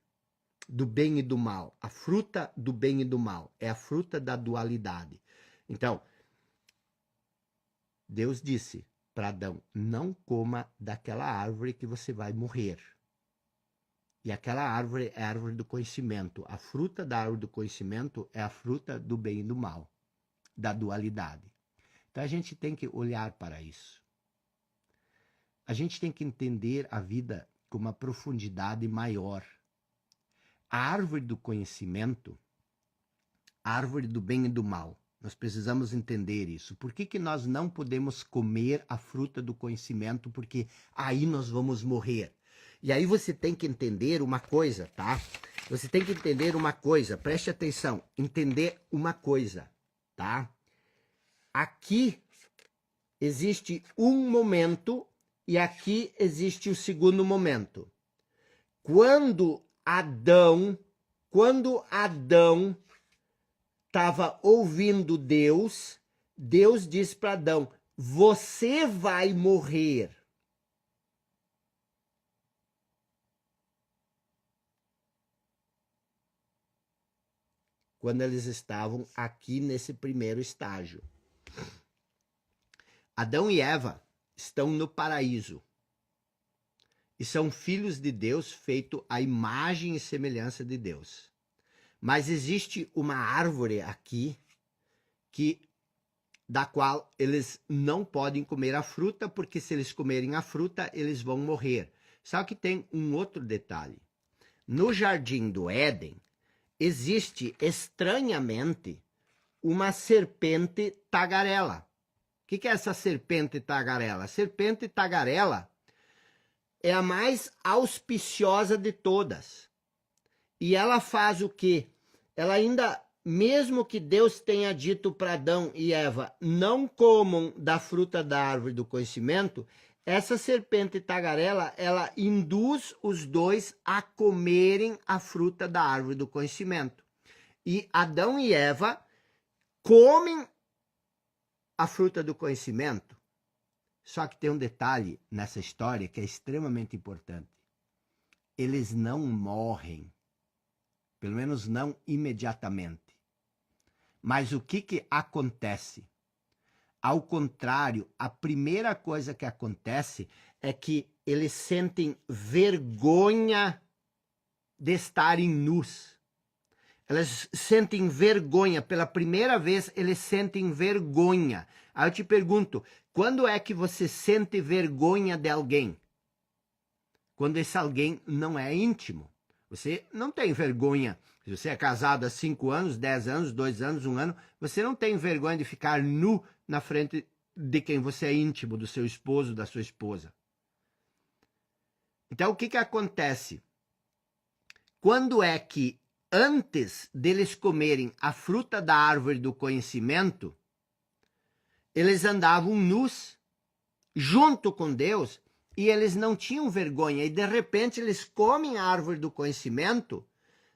do bem e do mal. A fruta do bem e do mal é a fruta da dualidade. Então, Deus disse para Adão, não coma daquela árvore que você vai morrer. E aquela árvore é a árvore do conhecimento. A fruta da árvore do conhecimento é a fruta do bem e do mal, da dualidade. Então a gente tem que olhar para isso. A gente tem que entender a vida com uma profundidade maior. A árvore do conhecimento, a árvore do bem e do mal, nós precisamos entender isso. Por que nós não podemos comer a fruta do conhecimento? Porque aí nós vamos morrer. E aí você tem que entender uma coisa, tá? Você tem que entender uma coisa, preste atenção, entender uma coisa, tá? Aqui existe um momento e aqui existe o segundo momento. Quando Adão estava ouvindo Deus, Deus disse para Adão, você vai morrer. Quando eles estavam aqui nesse primeiro estágio. Adão e Eva estão no paraíso. e são filhos de Deus, feito à imagem e semelhança de Deus. Mas existe uma árvore aqui da qual eles não podem comer a fruta, porque se eles comerem a fruta, eles vão morrer. Só que tem um outro detalhe. No jardim do Éden, existe estranhamente uma serpente tagarela. O que é essa serpente tagarela? A serpente tagarela é a mais auspiciosa de todas. E ela faz o quê? Ela ainda, mesmo que Deus tenha dito para Adão e Eva, não comam da fruta da árvore do conhecimento, essa serpente tagarela, ela induz os dois a comerem a fruta da árvore do conhecimento. E Adão e Eva comem a fruta do conhecimento. Só que tem um detalhe nessa história que é extremamente importante. Eles não morrem, pelo menos não imediatamente. Mas o que acontece? Ao contrário, a primeira coisa que acontece é que eles sentem vergonha de estarem nus. Eles sentem vergonha, pela primeira vez eles sentem vergonha. Aí eu te pergunto, quando é que você sente vergonha de alguém? Quando esse alguém não é íntimo. Você não tem vergonha. Se você é casado há 5 anos, 10 anos, 2 anos, 1 ano, você não tem vergonha de ficar nu na frente de quem você é íntimo, do seu esposo, da sua esposa. Então, o que acontece? Quando é que, antes deles comerem a fruta da árvore do conhecimento, eles andavam nus, junto com Deus, e eles não tinham vergonha, e de repente eles comem a árvore do conhecimento,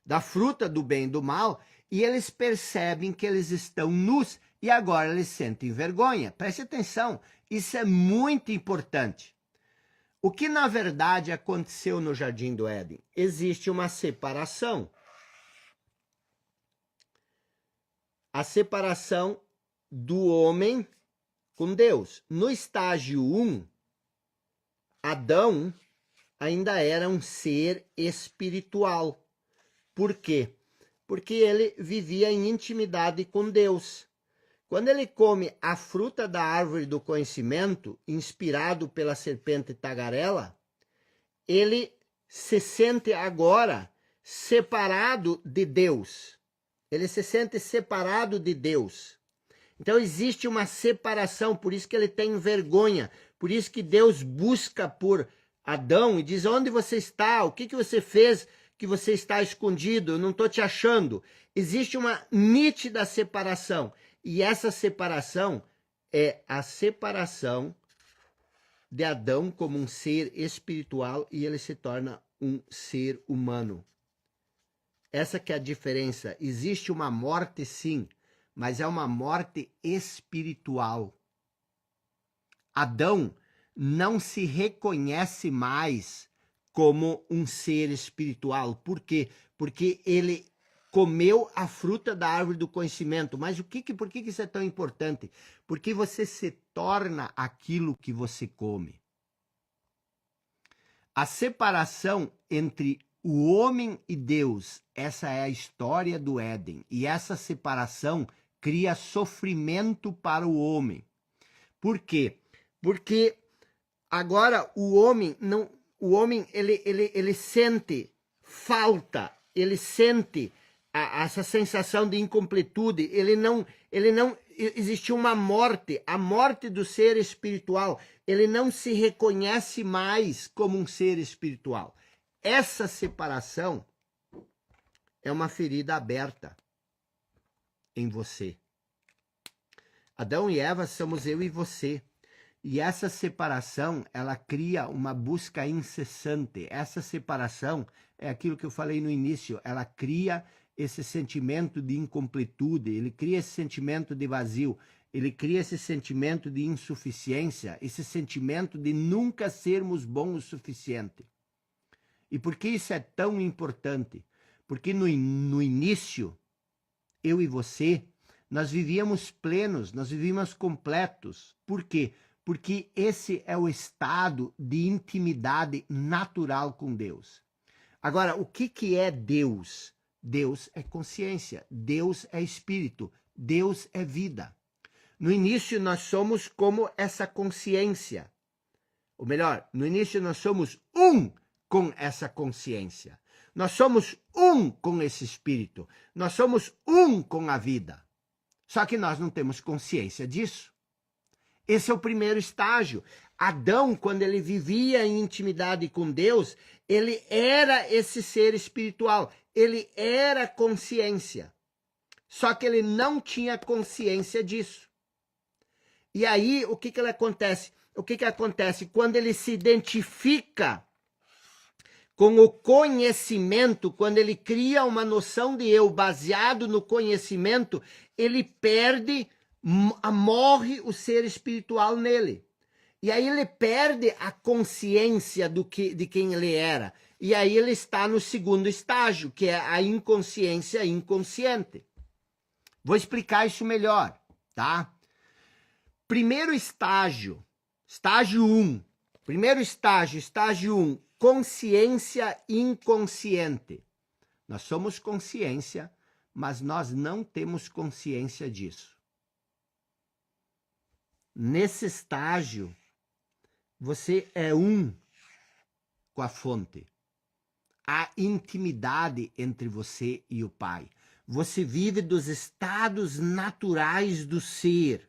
da fruta do bem e do mal, e eles percebem que eles estão nus, e agora eles sentem vergonha. Preste atenção, isso é muito importante. O que na verdade aconteceu no Jardim do Éden? Existe uma separação. A separação do homem com Deus. No estágio 1, Adão ainda era um ser espiritual. Por quê? Porque ele vivia em intimidade com Deus. Quando ele come a fruta da árvore do conhecimento, inspirado pela serpente tagarela, ele se sente agora separado de Deus. Ele se sente separado de Deus. Então existe uma separação, por isso que ele tem vergonha. Por isso que Deus busca por Adão e diz: onde você está? O que você fez que você está escondido? Eu não estou te achando. Existe uma nítida separação. E essa separação é a separação de Adão como um ser espiritual e ele se torna um ser humano. Essa que é a diferença. Existe uma morte, sim, mas é uma morte espiritual. Adão não se reconhece mais como um ser espiritual. Por quê? Porque ele comeu a fruta da árvore do conhecimento. Mas por que isso é tão importante? Porque você se torna aquilo que você come. A separação entre o homem e Deus, essa é a história do Éden. E essa separação cria sofrimento para o homem. Por quê? Porque agora o homem ele sente falta, ele sente essa sensação de incompletude, ele não existiu uma morte, a morte do ser espiritual, ele não se reconhece mais como um ser espiritual. Essa separação é uma ferida aberta em você. Adão e Eva somos eu e você. E essa separação, ela cria uma busca incessante. Essa separação é aquilo que eu falei no início, ela cria esse sentimento de incompletude, ele cria esse sentimento de vazio, ele cria esse sentimento de insuficiência, esse sentimento de nunca sermos bons o suficiente. E por que isso é tão importante? Porque no início, eu e você, nós vivíamos plenos, nós vivíamos completos. Por quê? Porque esse é o estado de intimidade natural com Deus. Agora, o que é Deus? Deus é consciência, Deus é espírito, Deus é vida. No início nós somos como essa consciência. Ou melhor, no início nós somos um com essa consciência. Nós somos um com esse espírito. Nós somos um com a vida. Só que nós não temos consciência disso. Esse é o primeiro estágio. Adão, quando ele vivia em intimidade com Deus, ele era esse ser espiritual. Ele era consciência. Só que ele não tinha consciência disso. E aí, o que acontece? O que acontece? Quando ele se identifica com o conhecimento, quando ele cria uma noção de eu baseado no conhecimento, ele perde, morre o ser espiritual nele. E aí ele perde a consciência de quem ele era. E aí ele está no segundo estágio, que é a inconsciência inconsciente. Vou explicar isso melhor, tá? Primeiro estágio, estágio 1. Primeiro estágio, estágio 1, consciência inconsciente. Nós somos consciência, mas nós não temos consciência disso. Nesse estágio, você é um com a fonte. Há intimidade entre você e o Pai. Você vive dos estados naturais do ser,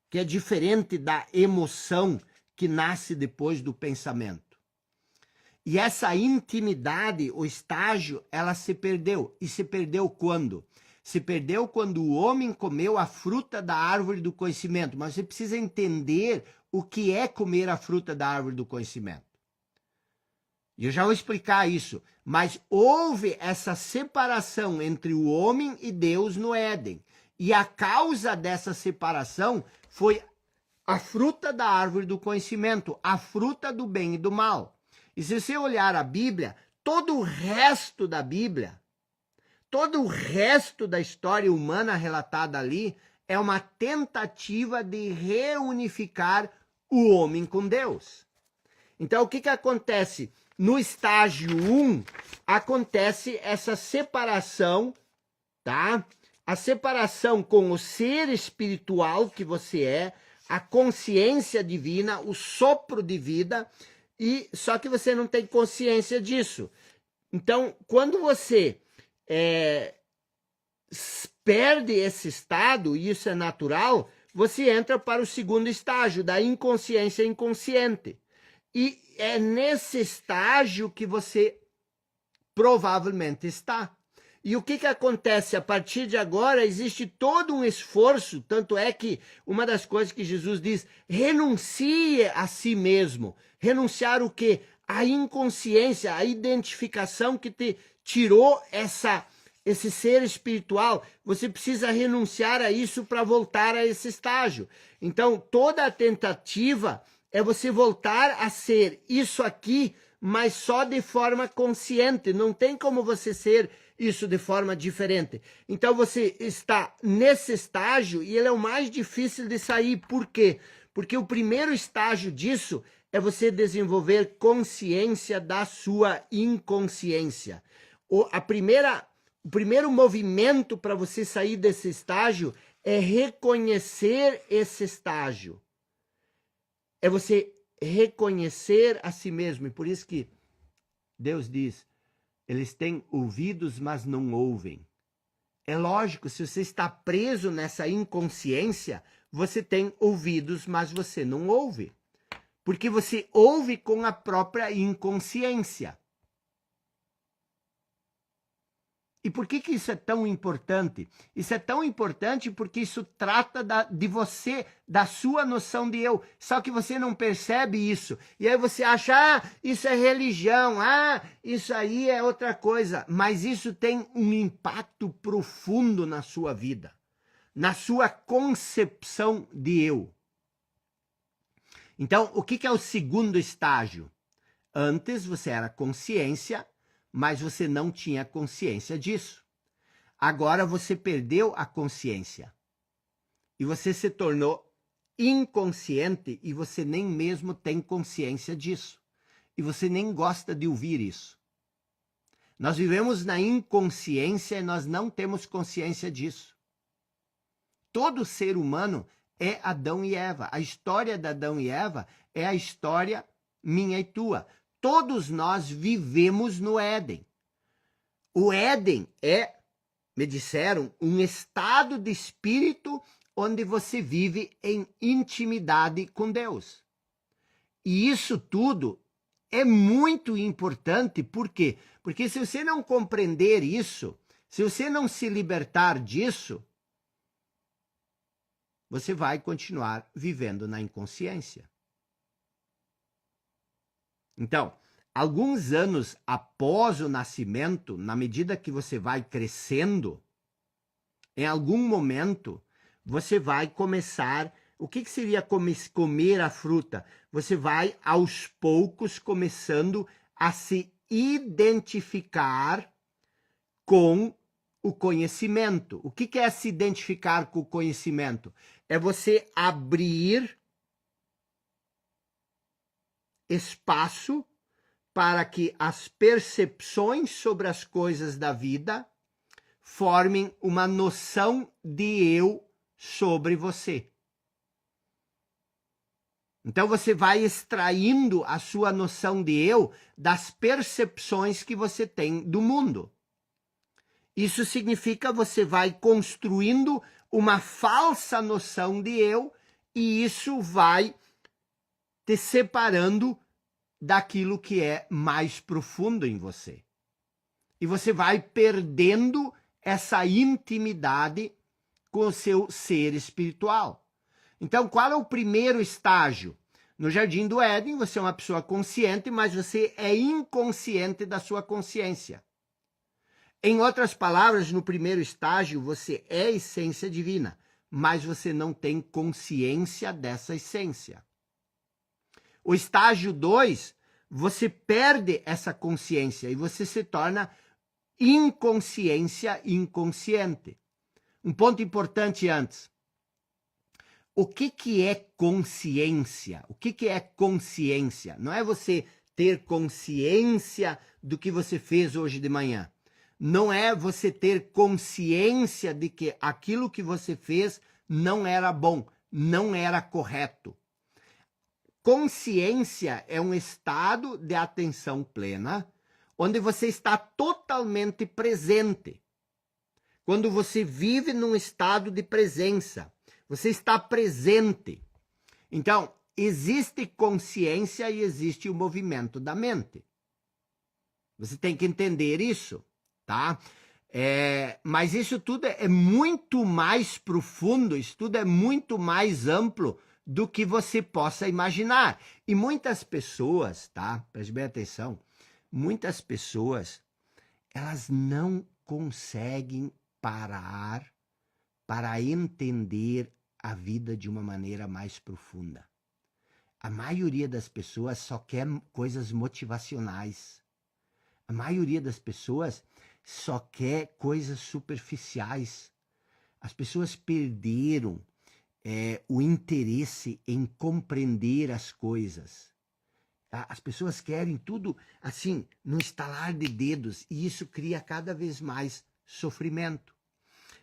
que é diferente da emoção que nasce depois do pensamento. E essa intimidade, o estágio, ela se perdeu. E se perdeu quando? Se perdeu quando o homem comeu a fruta da árvore do conhecimento. Mas você precisa entender o que é comer a fruta da árvore do conhecimento. E eu já vou explicar isso. Mas houve essa separação entre o homem e Deus no Éden. E a causa dessa separação foi a fruta da árvore do conhecimento, a fruta do bem e do mal. E se você olhar a Bíblia, todo o resto da Bíblia, todo o resto da história humana relatada ali, é uma tentativa de reunificar o homem com Deus. Então, o que acontece? No estágio 1, acontece essa separação, tá? A separação com o ser espiritual que você é, a consciência divina, o sopro de vida, e só que você não tem consciência disso. Então, quando você perde esse estado, e isso é natural, você entra para o segundo estágio, da inconsciência inconsciente. E é nesse estágio que você provavelmente está. E o que acontece? A partir de agora existe todo um esforço, tanto é que uma das coisas que Jesus diz, renuncie a si mesmo. Renunciar o quê? A inconsciência, a identificação que te tirou esse ser espiritual. Você precisa renunciar a isso para voltar a esse estágio. Então, toda a tentativa é você voltar a ser isso aqui, mas só de forma consciente. Não tem como você ser isso de forma diferente. Então você está nesse estágio e ele é o mais difícil de sair. Por quê? Porque o primeiro estágio disso é você desenvolver consciência da sua inconsciência. O primeiro movimento para você sair desse estágio é reconhecer esse estágio. É você reconhecer a si mesmo. E por isso que Deus diz, eles têm ouvidos, mas não ouvem. É lógico, se você está preso nessa inconsciência, você tem ouvidos, mas você não ouve. Porque você ouve com a própria inconsciência. E por que isso é tão importante? Isso é tão importante porque isso trata de você, da sua noção de eu. Só que você não percebe isso. E aí você acha, isso é religião, isso aí é outra coisa. Mas isso tem um impacto profundo na sua vida, na sua concepção de eu. Então, o que é o segundo estágio? Antes você era consciência, mas você não tinha consciência disso. Agora você perdeu a consciência. E você se tornou inconsciente e você nem mesmo tem consciência disso. E você nem gosta de ouvir isso. Nós vivemos na inconsciência e nós não temos consciência disso. Todo ser humano é Adão e Eva. A história de Adão e Eva é a história minha e tua. Todos nós vivemos no Éden. O Éden é, me disseram, um estado de espírito onde você vive em intimidade com Deus. E isso tudo é muito importante, por quê? Porque se você não compreender isso, se você não se libertar disso, você vai continuar vivendo na inconsciência. Então, alguns anos após o nascimento, na medida que você vai crescendo, em algum momento, você vai começar... O que seria comer a fruta? Você vai, aos poucos, começando a se identificar com o conhecimento. O que é se identificar com o conhecimento? É você abrir espaço para que as percepções sobre as coisas da vida formem uma noção de eu sobre você. Então você vai extraindo a sua noção de eu das percepções que você tem do mundo. Isso significa que você vai construindo uma falsa noção de eu e isso vai te separando daquilo que é mais profundo em você. E você vai perdendo essa intimidade com o seu ser espiritual. Então, qual é o primeiro estágio? No Jardim do Éden, você é uma pessoa consciente, mas você é inconsciente da sua consciência. Em outras palavras, no primeiro estágio, você é essência divina, mas você não tem consciência dessa essência. O estágio 2, você perde essa consciência e você se torna inconsciência inconsciente. Um ponto importante antes. O que é consciência? O que é consciência? Não é você ter consciência do que você fez hoje de manhã. Não é você ter consciência de que aquilo que você fez não era bom, não era correto. Consciência é um estado de atenção plena, onde você está totalmente presente. Quando você vive num estado de presença, você está presente. Então, existe consciência e existe o movimento da mente. Você tem que entender isso, tá? Mas isso tudo é muito mais profundo, isso tudo é muito mais amplo do que você possa imaginar. E muitas pessoas, tá? Preste bem atenção, muitas pessoas, elas não conseguem parar para entender a vida de uma maneira mais profunda. A maioria das pessoas só quer coisas motivacionais. A maioria das pessoas só quer coisas superficiais. As pessoas perderam o interesse em compreender as coisas. As pessoas querem tudo assim, no estalar de dedos, e isso cria cada vez mais sofrimento.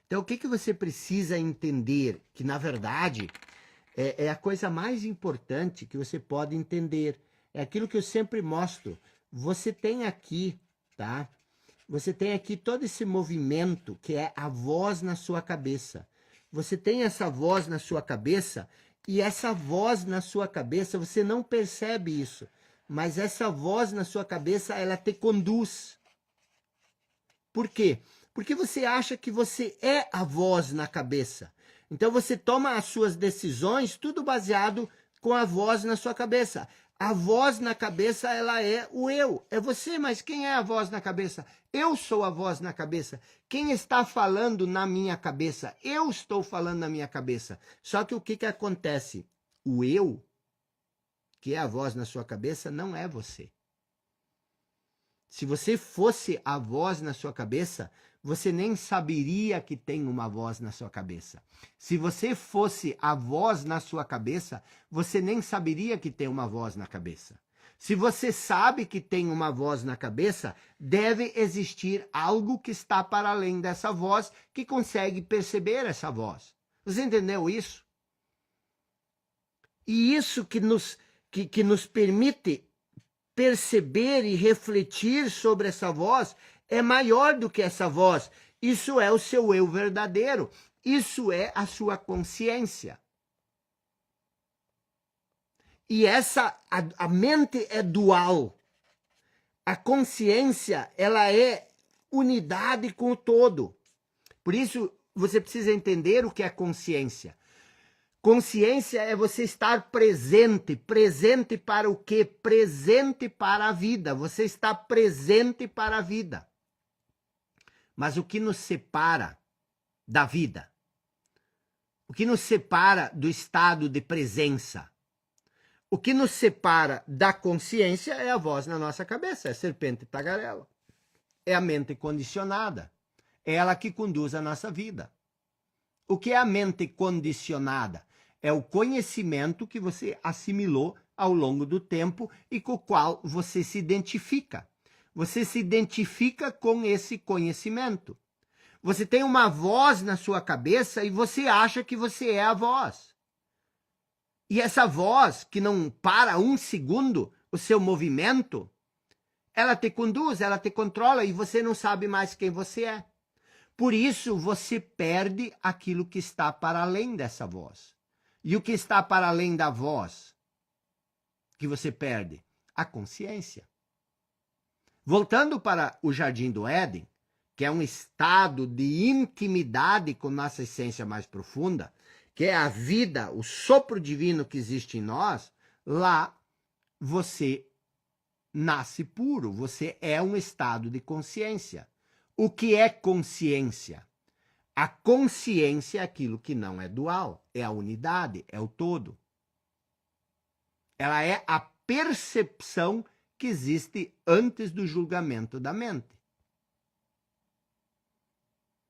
Então, o que você precisa entender? Que, na verdade, é a coisa mais importante que você pode entender. É aquilo que eu sempre mostro. Você tem aqui, tá? Você tem aqui todo esse movimento que é a voz na sua cabeça. Você tem essa voz na sua cabeça e essa voz na sua cabeça, você não percebe isso. Mas essa voz na sua cabeça, ela te conduz. Por quê? Porque você acha que você é a voz na cabeça. Então você toma as suas decisões tudo baseado com a voz na sua cabeça. A voz na cabeça, ela é o eu. É você, mas quem é a voz na cabeça? Eu sou a voz na cabeça. Quem está falando na minha cabeça? Eu estou falando na minha cabeça. Só que o que acontece? O eu, que é a voz na sua cabeça, não é você. Se você fosse a voz na sua cabeça, você nem saberia que tem uma voz na sua cabeça. Se você fosse a voz na sua cabeça, você nem saberia que tem uma voz na cabeça. Se você sabe que tem uma voz na cabeça, deve existir algo que está para além dessa voz, que consegue perceber essa voz. Você entendeu isso? E isso que nos permite perceber e refletir sobre essa voz é maior do que essa voz. Isso é o seu eu verdadeiro. Isso é a sua consciência. E a mente é dual. A consciência, ela é unidade com o todo. Por isso, você precisa entender o que é consciência. Consciência é você estar presente. Presente para o quê? Presente para a vida. Você está presente para a vida. Mas o que nos separa da vida? O que nos separa do estado de presença? O que nos separa da consciência é a voz na nossa cabeça, é a serpente tagarela. É a mente condicionada. É ela que conduz a nossa vida. O que é a mente condicionada? É o conhecimento que você assimilou ao longo do tempo e com o qual você se identifica. Você se identifica com esse conhecimento. Você tem uma voz na sua cabeça e você acha que você é a voz. E essa voz, que não para um segundo o seu movimento, ela te conduz, ela te controla e você não sabe mais quem você é. Por isso, você perde aquilo que está para além dessa voz. E o que está para além da voz que você perde? A consciência. Voltando para o Jardim do Éden, que é um estado de intimidade com nossa essência mais profunda, que é a vida, o sopro divino que existe em nós, lá você nasce puro, você é um estado de consciência. O que é consciência? A consciência é aquilo que não é dual, é a unidade, é o todo. Ela é a percepção que existe antes do julgamento da mente.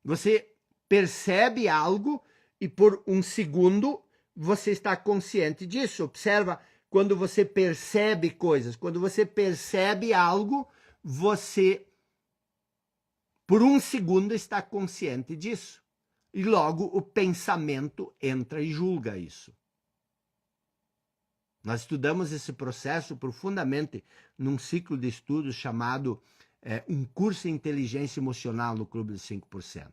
Você percebe algo e por um segundo você está consciente disso. Observa quando você percebe coisas. Quando você percebe algo, você por um segundo está consciente disso. E logo o pensamento entra e julga isso. Nós estudamos esse processo profundamente num ciclo de estudos chamado Um Curso em Inteligência Emocional no Clube dos 5%.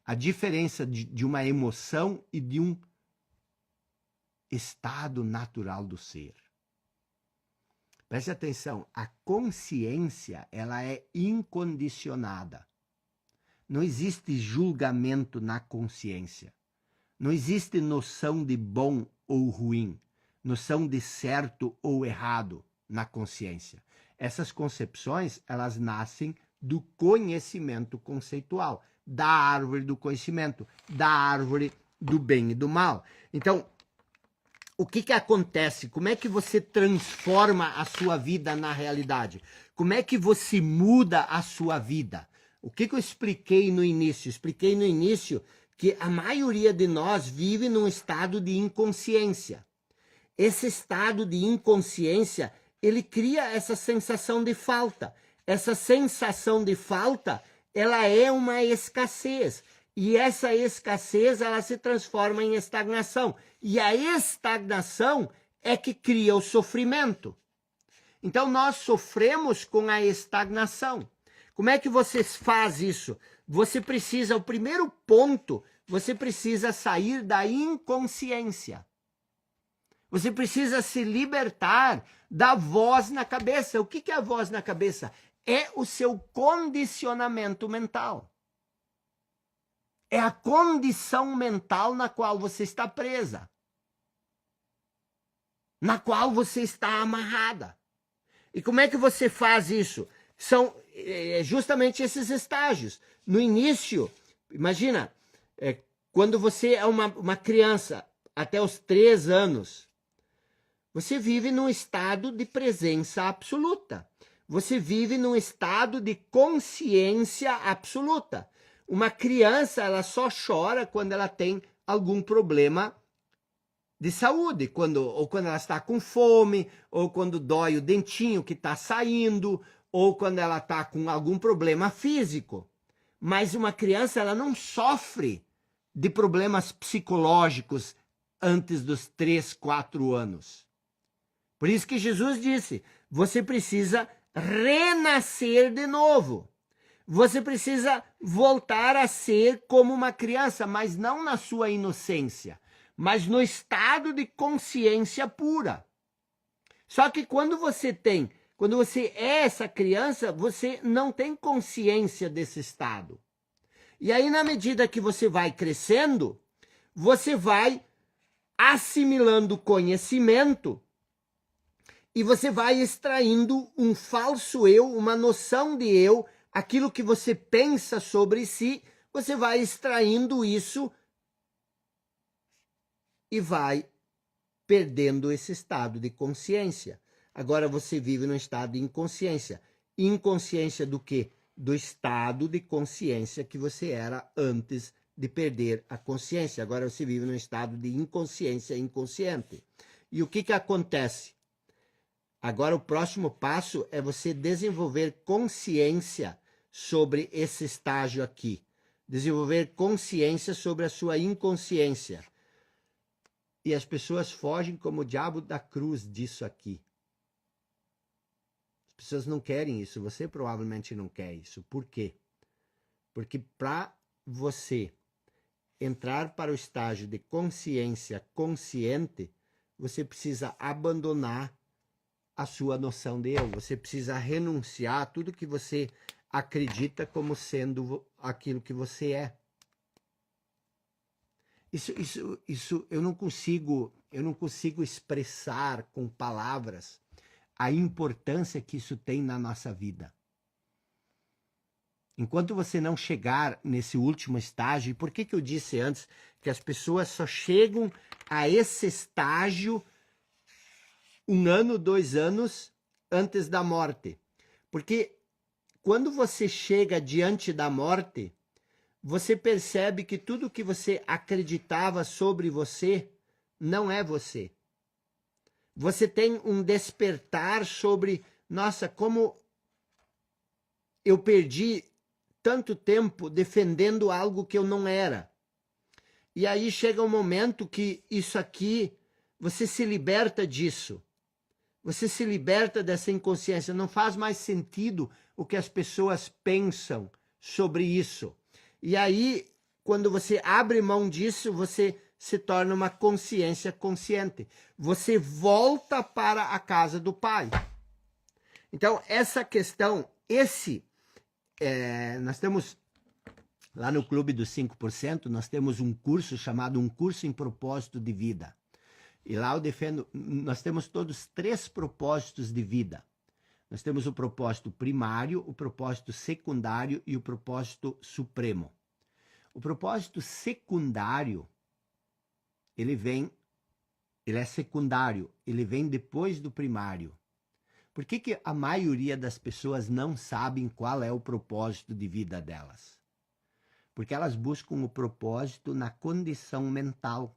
A diferença de uma emoção e de um estado natural do ser. Preste atenção, a consciência, ela é incondicionada. Não existe julgamento na consciência. Não existe noção de bom ou ruim, noção de certo ou errado na consciência. Essas concepções, elas nascem do conhecimento conceitual, da árvore do conhecimento, da árvore do bem e do mal. Então, o que acontece? Como é que você transforma a sua vida na realidade? Como é que você muda a sua vida? O que eu expliquei no início? Expliquei no início que a maioria de nós vive num estado de inconsciência. Esse estado de inconsciência, ele cria essa sensação de falta. Essa sensação de falta, ela é uma escassez. E essa escassez, ela se transforma em estagnação. E a estagnação é que cria o sofrimento. Então, nós sofremos com a estagnação. Como é que você faz isso? Você precisa, o primeiro ponto, você precisa sair da inconsciência. Você precisa se libertar da voz na cabeça. O que é a voz na cabeça? É o seu condicionamento mental. É a condição mental na qual você está presa. Na qual você está amarrada. E como é que você faz isso? São justamente esses estágios. No início, imagina, quando você é uma criança, até os 3 anos, você vive num estado de presença absoluta. Você vive num estado de consciência absoluta. Uma criança, ela só chora quando ela tem algum problema de saúde, ou quando ela está com fome, ou quando dói o dentinho que está saindo, ou quando ela está com algum problema físico. Mas uma criança, ela não sofre de problemas psicológicos antes dos 3, 4 anos. Por isso que Jesus disse, você precisa renascer de novo. Você precisa voltar a ser como uma criança, mas não na sua inocência, mas no estado de consciência pura. Só que quando você é essa criança, você não tem consciência desse estado. E aí, na medida que você vai crescendo, você vai assimilando conhecimento e você vai extraindo um falso eu, uma noção de eu, aquilo que você pensa sobre si, você vai extraindo isso e vai perdendo esse estado de consciência. Agora você vive num estado de inconsciência. Inconsciência do quê? Do estado de consciência que você era antes de perder a consciência. Agora você vive num estado de inconsciência inconsciente. E o que acontece? Agora o próximo passo é você desenvolver consciência sobre esse estágio aqui. Desenvolver consciência sobre a sua inconsciência. E as pessoas fogem como o diabo da cruz disso aqui. As pessoas não querem isso, você provavelmente não quer isso. Por quê? Porque para você entrar para o estágio de consciência consciente, você precisa abandonar a sua noção de eu. Você precisa renunciar a tudo que você acredita como sendo aquilo que você é. Isso eu não consigo expressar com palavras a importância que isso tem na nossa vida. Enquanto você não chegar nesse último estágio, e por que eu disse antes que as pessoas só chegam a esse estágio 1 ano, 2 anos antes da morte? Porque quando você chega diante da morte, você percebe que tudo que você acreditava sobre você não é você. Você tem um despertar sobre, nossa, como eu perdi tanto tempo defendendo algo que eu não era. E aí chega um momento que isso aqui, você se liberta disso. Você se liberta dessa inconsciência. Não faz mais sentido o que as pessoas pensam sobre isso. E aí, quando você abre mão disso, você se torna uma consciência consciente. Você volta para a casa do Pai. Então, essa questão, nós temos, lá no Clube dos 5%, nós temos um curso chamado Um Curso em Propósito de Vida. E lá eu defendo, nós temos todos 3 propósitos de vida. Nós temos o propósito primário, o propósito secundário e o propósito supremo. O propósito secundário, ele é secundário, ele vem depois do primário. Por que a maioria das pessoas não sabem qual é o propósito de vida delas? Porque elas buscam o propósito na condição mental.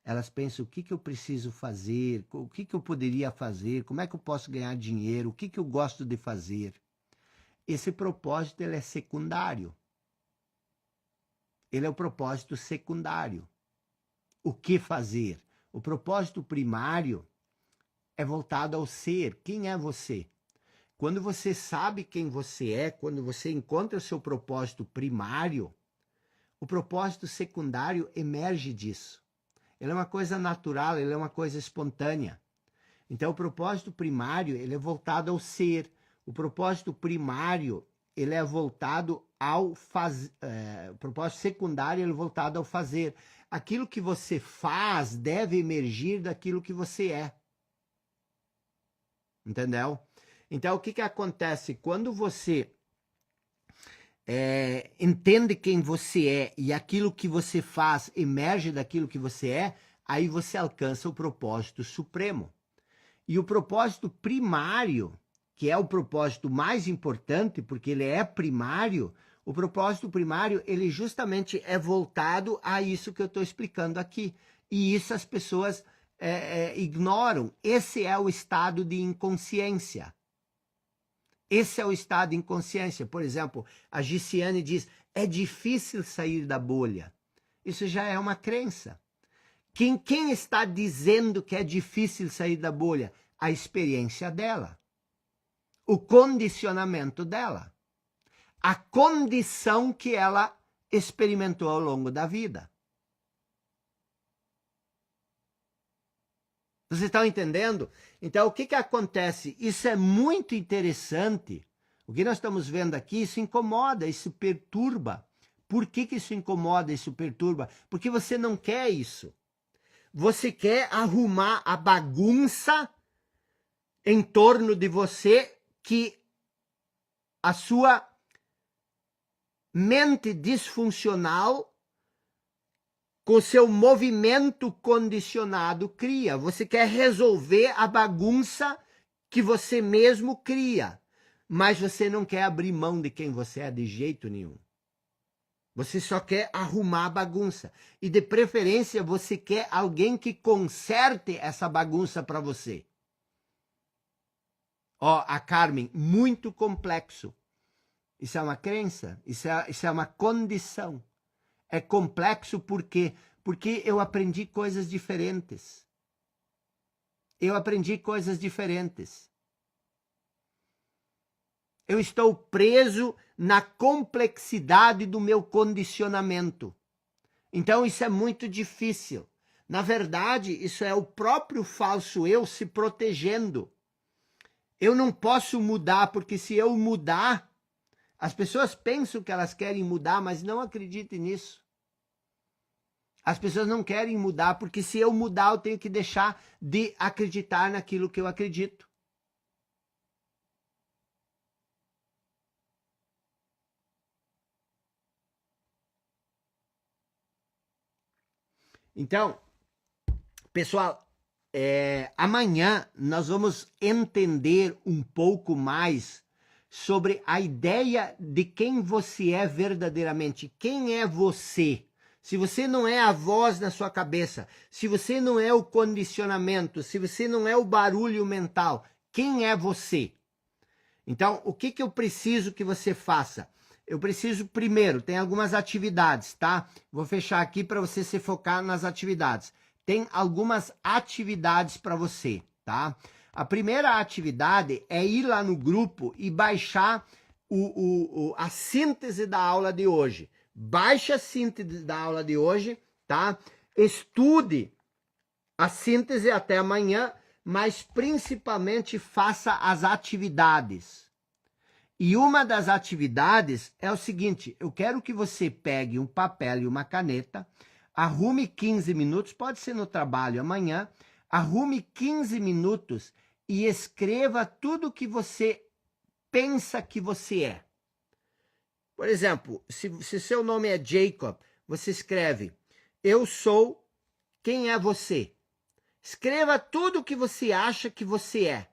Elas pensam, o que eu preciso fazer, o que eu poderia fazer, como é que eu posso ganhar dinheiro, o que eu gosto de fazer. Esse propósito ele é secundário. Ele é o propósito secundário. O que fazer? O propósito primário é voltado ao ser. Quem é você? Quando você sabe quem você é, quando você encontra o seu propósito primário, o propósito secundário emerge disso. Ele é uma coisa natural, ele é uma coisa espontânea. Então, o propósito primário, ele é voltado ao ser. O propósito primário, ele é voltado ao fazer. O propósito secundário, ele é voltado ao fazer. Aquilo que você faz deve emergir daquilo que você é. Entendeu? Então, o que acontece? Quando você entende quem você é e aquilo que você faz emerge daquilo que você é, aí você alcança o propósito supremo. E o propósito primário, que é o propósito mais importante, porque ele é primário, o propósito primário, ele justamente é voltado a isso que eu estou explicando aqui. E isso as pessoas ignoram. Esse é o estado de inconsciência. Esse é o estado de inconsciência. Por exemplo, a Giciane diz, é difícil sair da bolha. Isso já é uma crença. Quem está dizendo que é difícil sair da bolha? A experiência dela. O condicionamento dela. A condição que ela experimentou ao longo da vida. Vocês estão entendendo? Então, o que acontece? Isso é muito interessante. O que nós estamos vendo aqui, isso incomoda, isso perturba. Por que isso incomoda, isso perturba? Porque você não quer isso. Você quer arrumar a bagunça em torno de você que a sua mente disfuncional com seu movimento condicionado cria. Você quer resolver a bagunça que você mesmo cria, mas você não quer abrir mão de quem você é de jeito nenhum. Você só quer arrumar a bagunça. E de preferência você quer alguém que conserte essa bagunça para você. Ó, a Carmen, muito complexo. Isso é uma crença, isso é uma condição. É complexo por quê? Porque eu aprendi coisas diferentes. Eu aprendi coisas diferentes. Eu estou preso na complexidade do meu condicionamento. Então isso é muito difícil. Na verdade, isso é o próprio falso eu se protegendo. Eu não posso mudar, porque se eu mudar, as pessoas pensam que elas querem mudar, mas não acreditem nisso. As pessoas não querem mudar, porque se eu mudar, eu tenho que deixar de acreditar naquilo que eu acredito. Então, pessoal, amanhã nós vamos entender um pouco mais sobre a ideia de quem você é verdadeiramente. Quem é você? Se você não é a voz na sua cabeça, se você não é o condicionamento, se você não é o barulho mental, quem é você? Então, o que eu preciso que você faça? Eu preciso, primeiro, tem algumas atividades, tá? Vou fechar aqui para você se focar nas atividades. Tem algumas atividades para você, tá? A primeira atividade é ir lá no grupo e baixar a síntese da aula de hoje. Baixe a síntese da aula de hoje, tá? Estude a síntese até amanhã, mas principalmente faça as atividades. E uma das atividades é o seguinte, eu quero que você pegue um papel e uma caneta, arrume 15 minutos, pode ser no trabalho amanhã, arrume 15 minutos e escreva tudo que você pensa que você é. Por exemplo, se seu nome é Jacob, você escreve, eu sou, quem é você? Escreva tudo o que você acha que você é.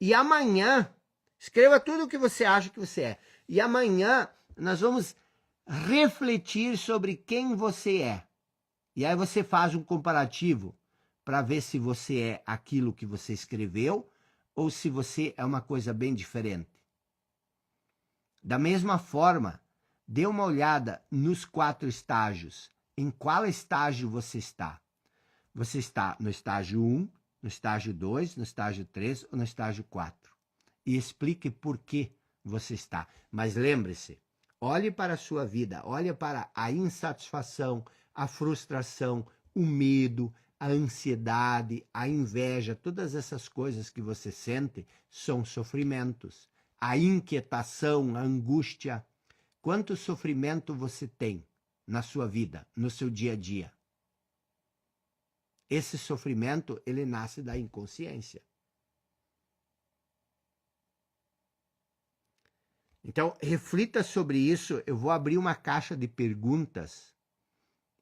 E amanhã, escreva tudo o que você acha que você é. E amanhã nós vamos refletir sobre quem você é. E aí você faz um comparativo para ver se você é aquilo que você escreveu ou se você é uma coisa bem diferente. Da mesma forma, dê uma olhada nos 4 estágios. Em qual estágio você está? Você está no estágio 1, no estágio 2, no estágio 3 ou no estágio 4? E explique por que você está. Mas lembre-se, olhe para a sua vida, olhe para a insatisfação, a frustração, o medo, a ansiedade, a inveja, todas essas coisas que você sente são sofrimentos. A inquietação, a angústia. Quanto sofrimento você tem na sua vida, no seu dia a dia? Esse sofrimento, ele nasce da inconsciência. Então, reflita sobre isso. Eu vou abrir uma caixa de perguntas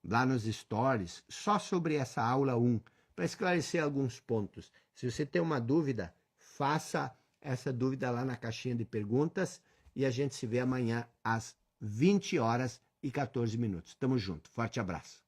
lá nos stories, só sobre essa aula 1, para esclarecer alguns pontos. Se você tem uma dúvida, faça essa dúvida lá na caixinha de perguntas e a gente se vê amanhã às 20 horas e 14 minutos. Tamo junto. Forte abraço.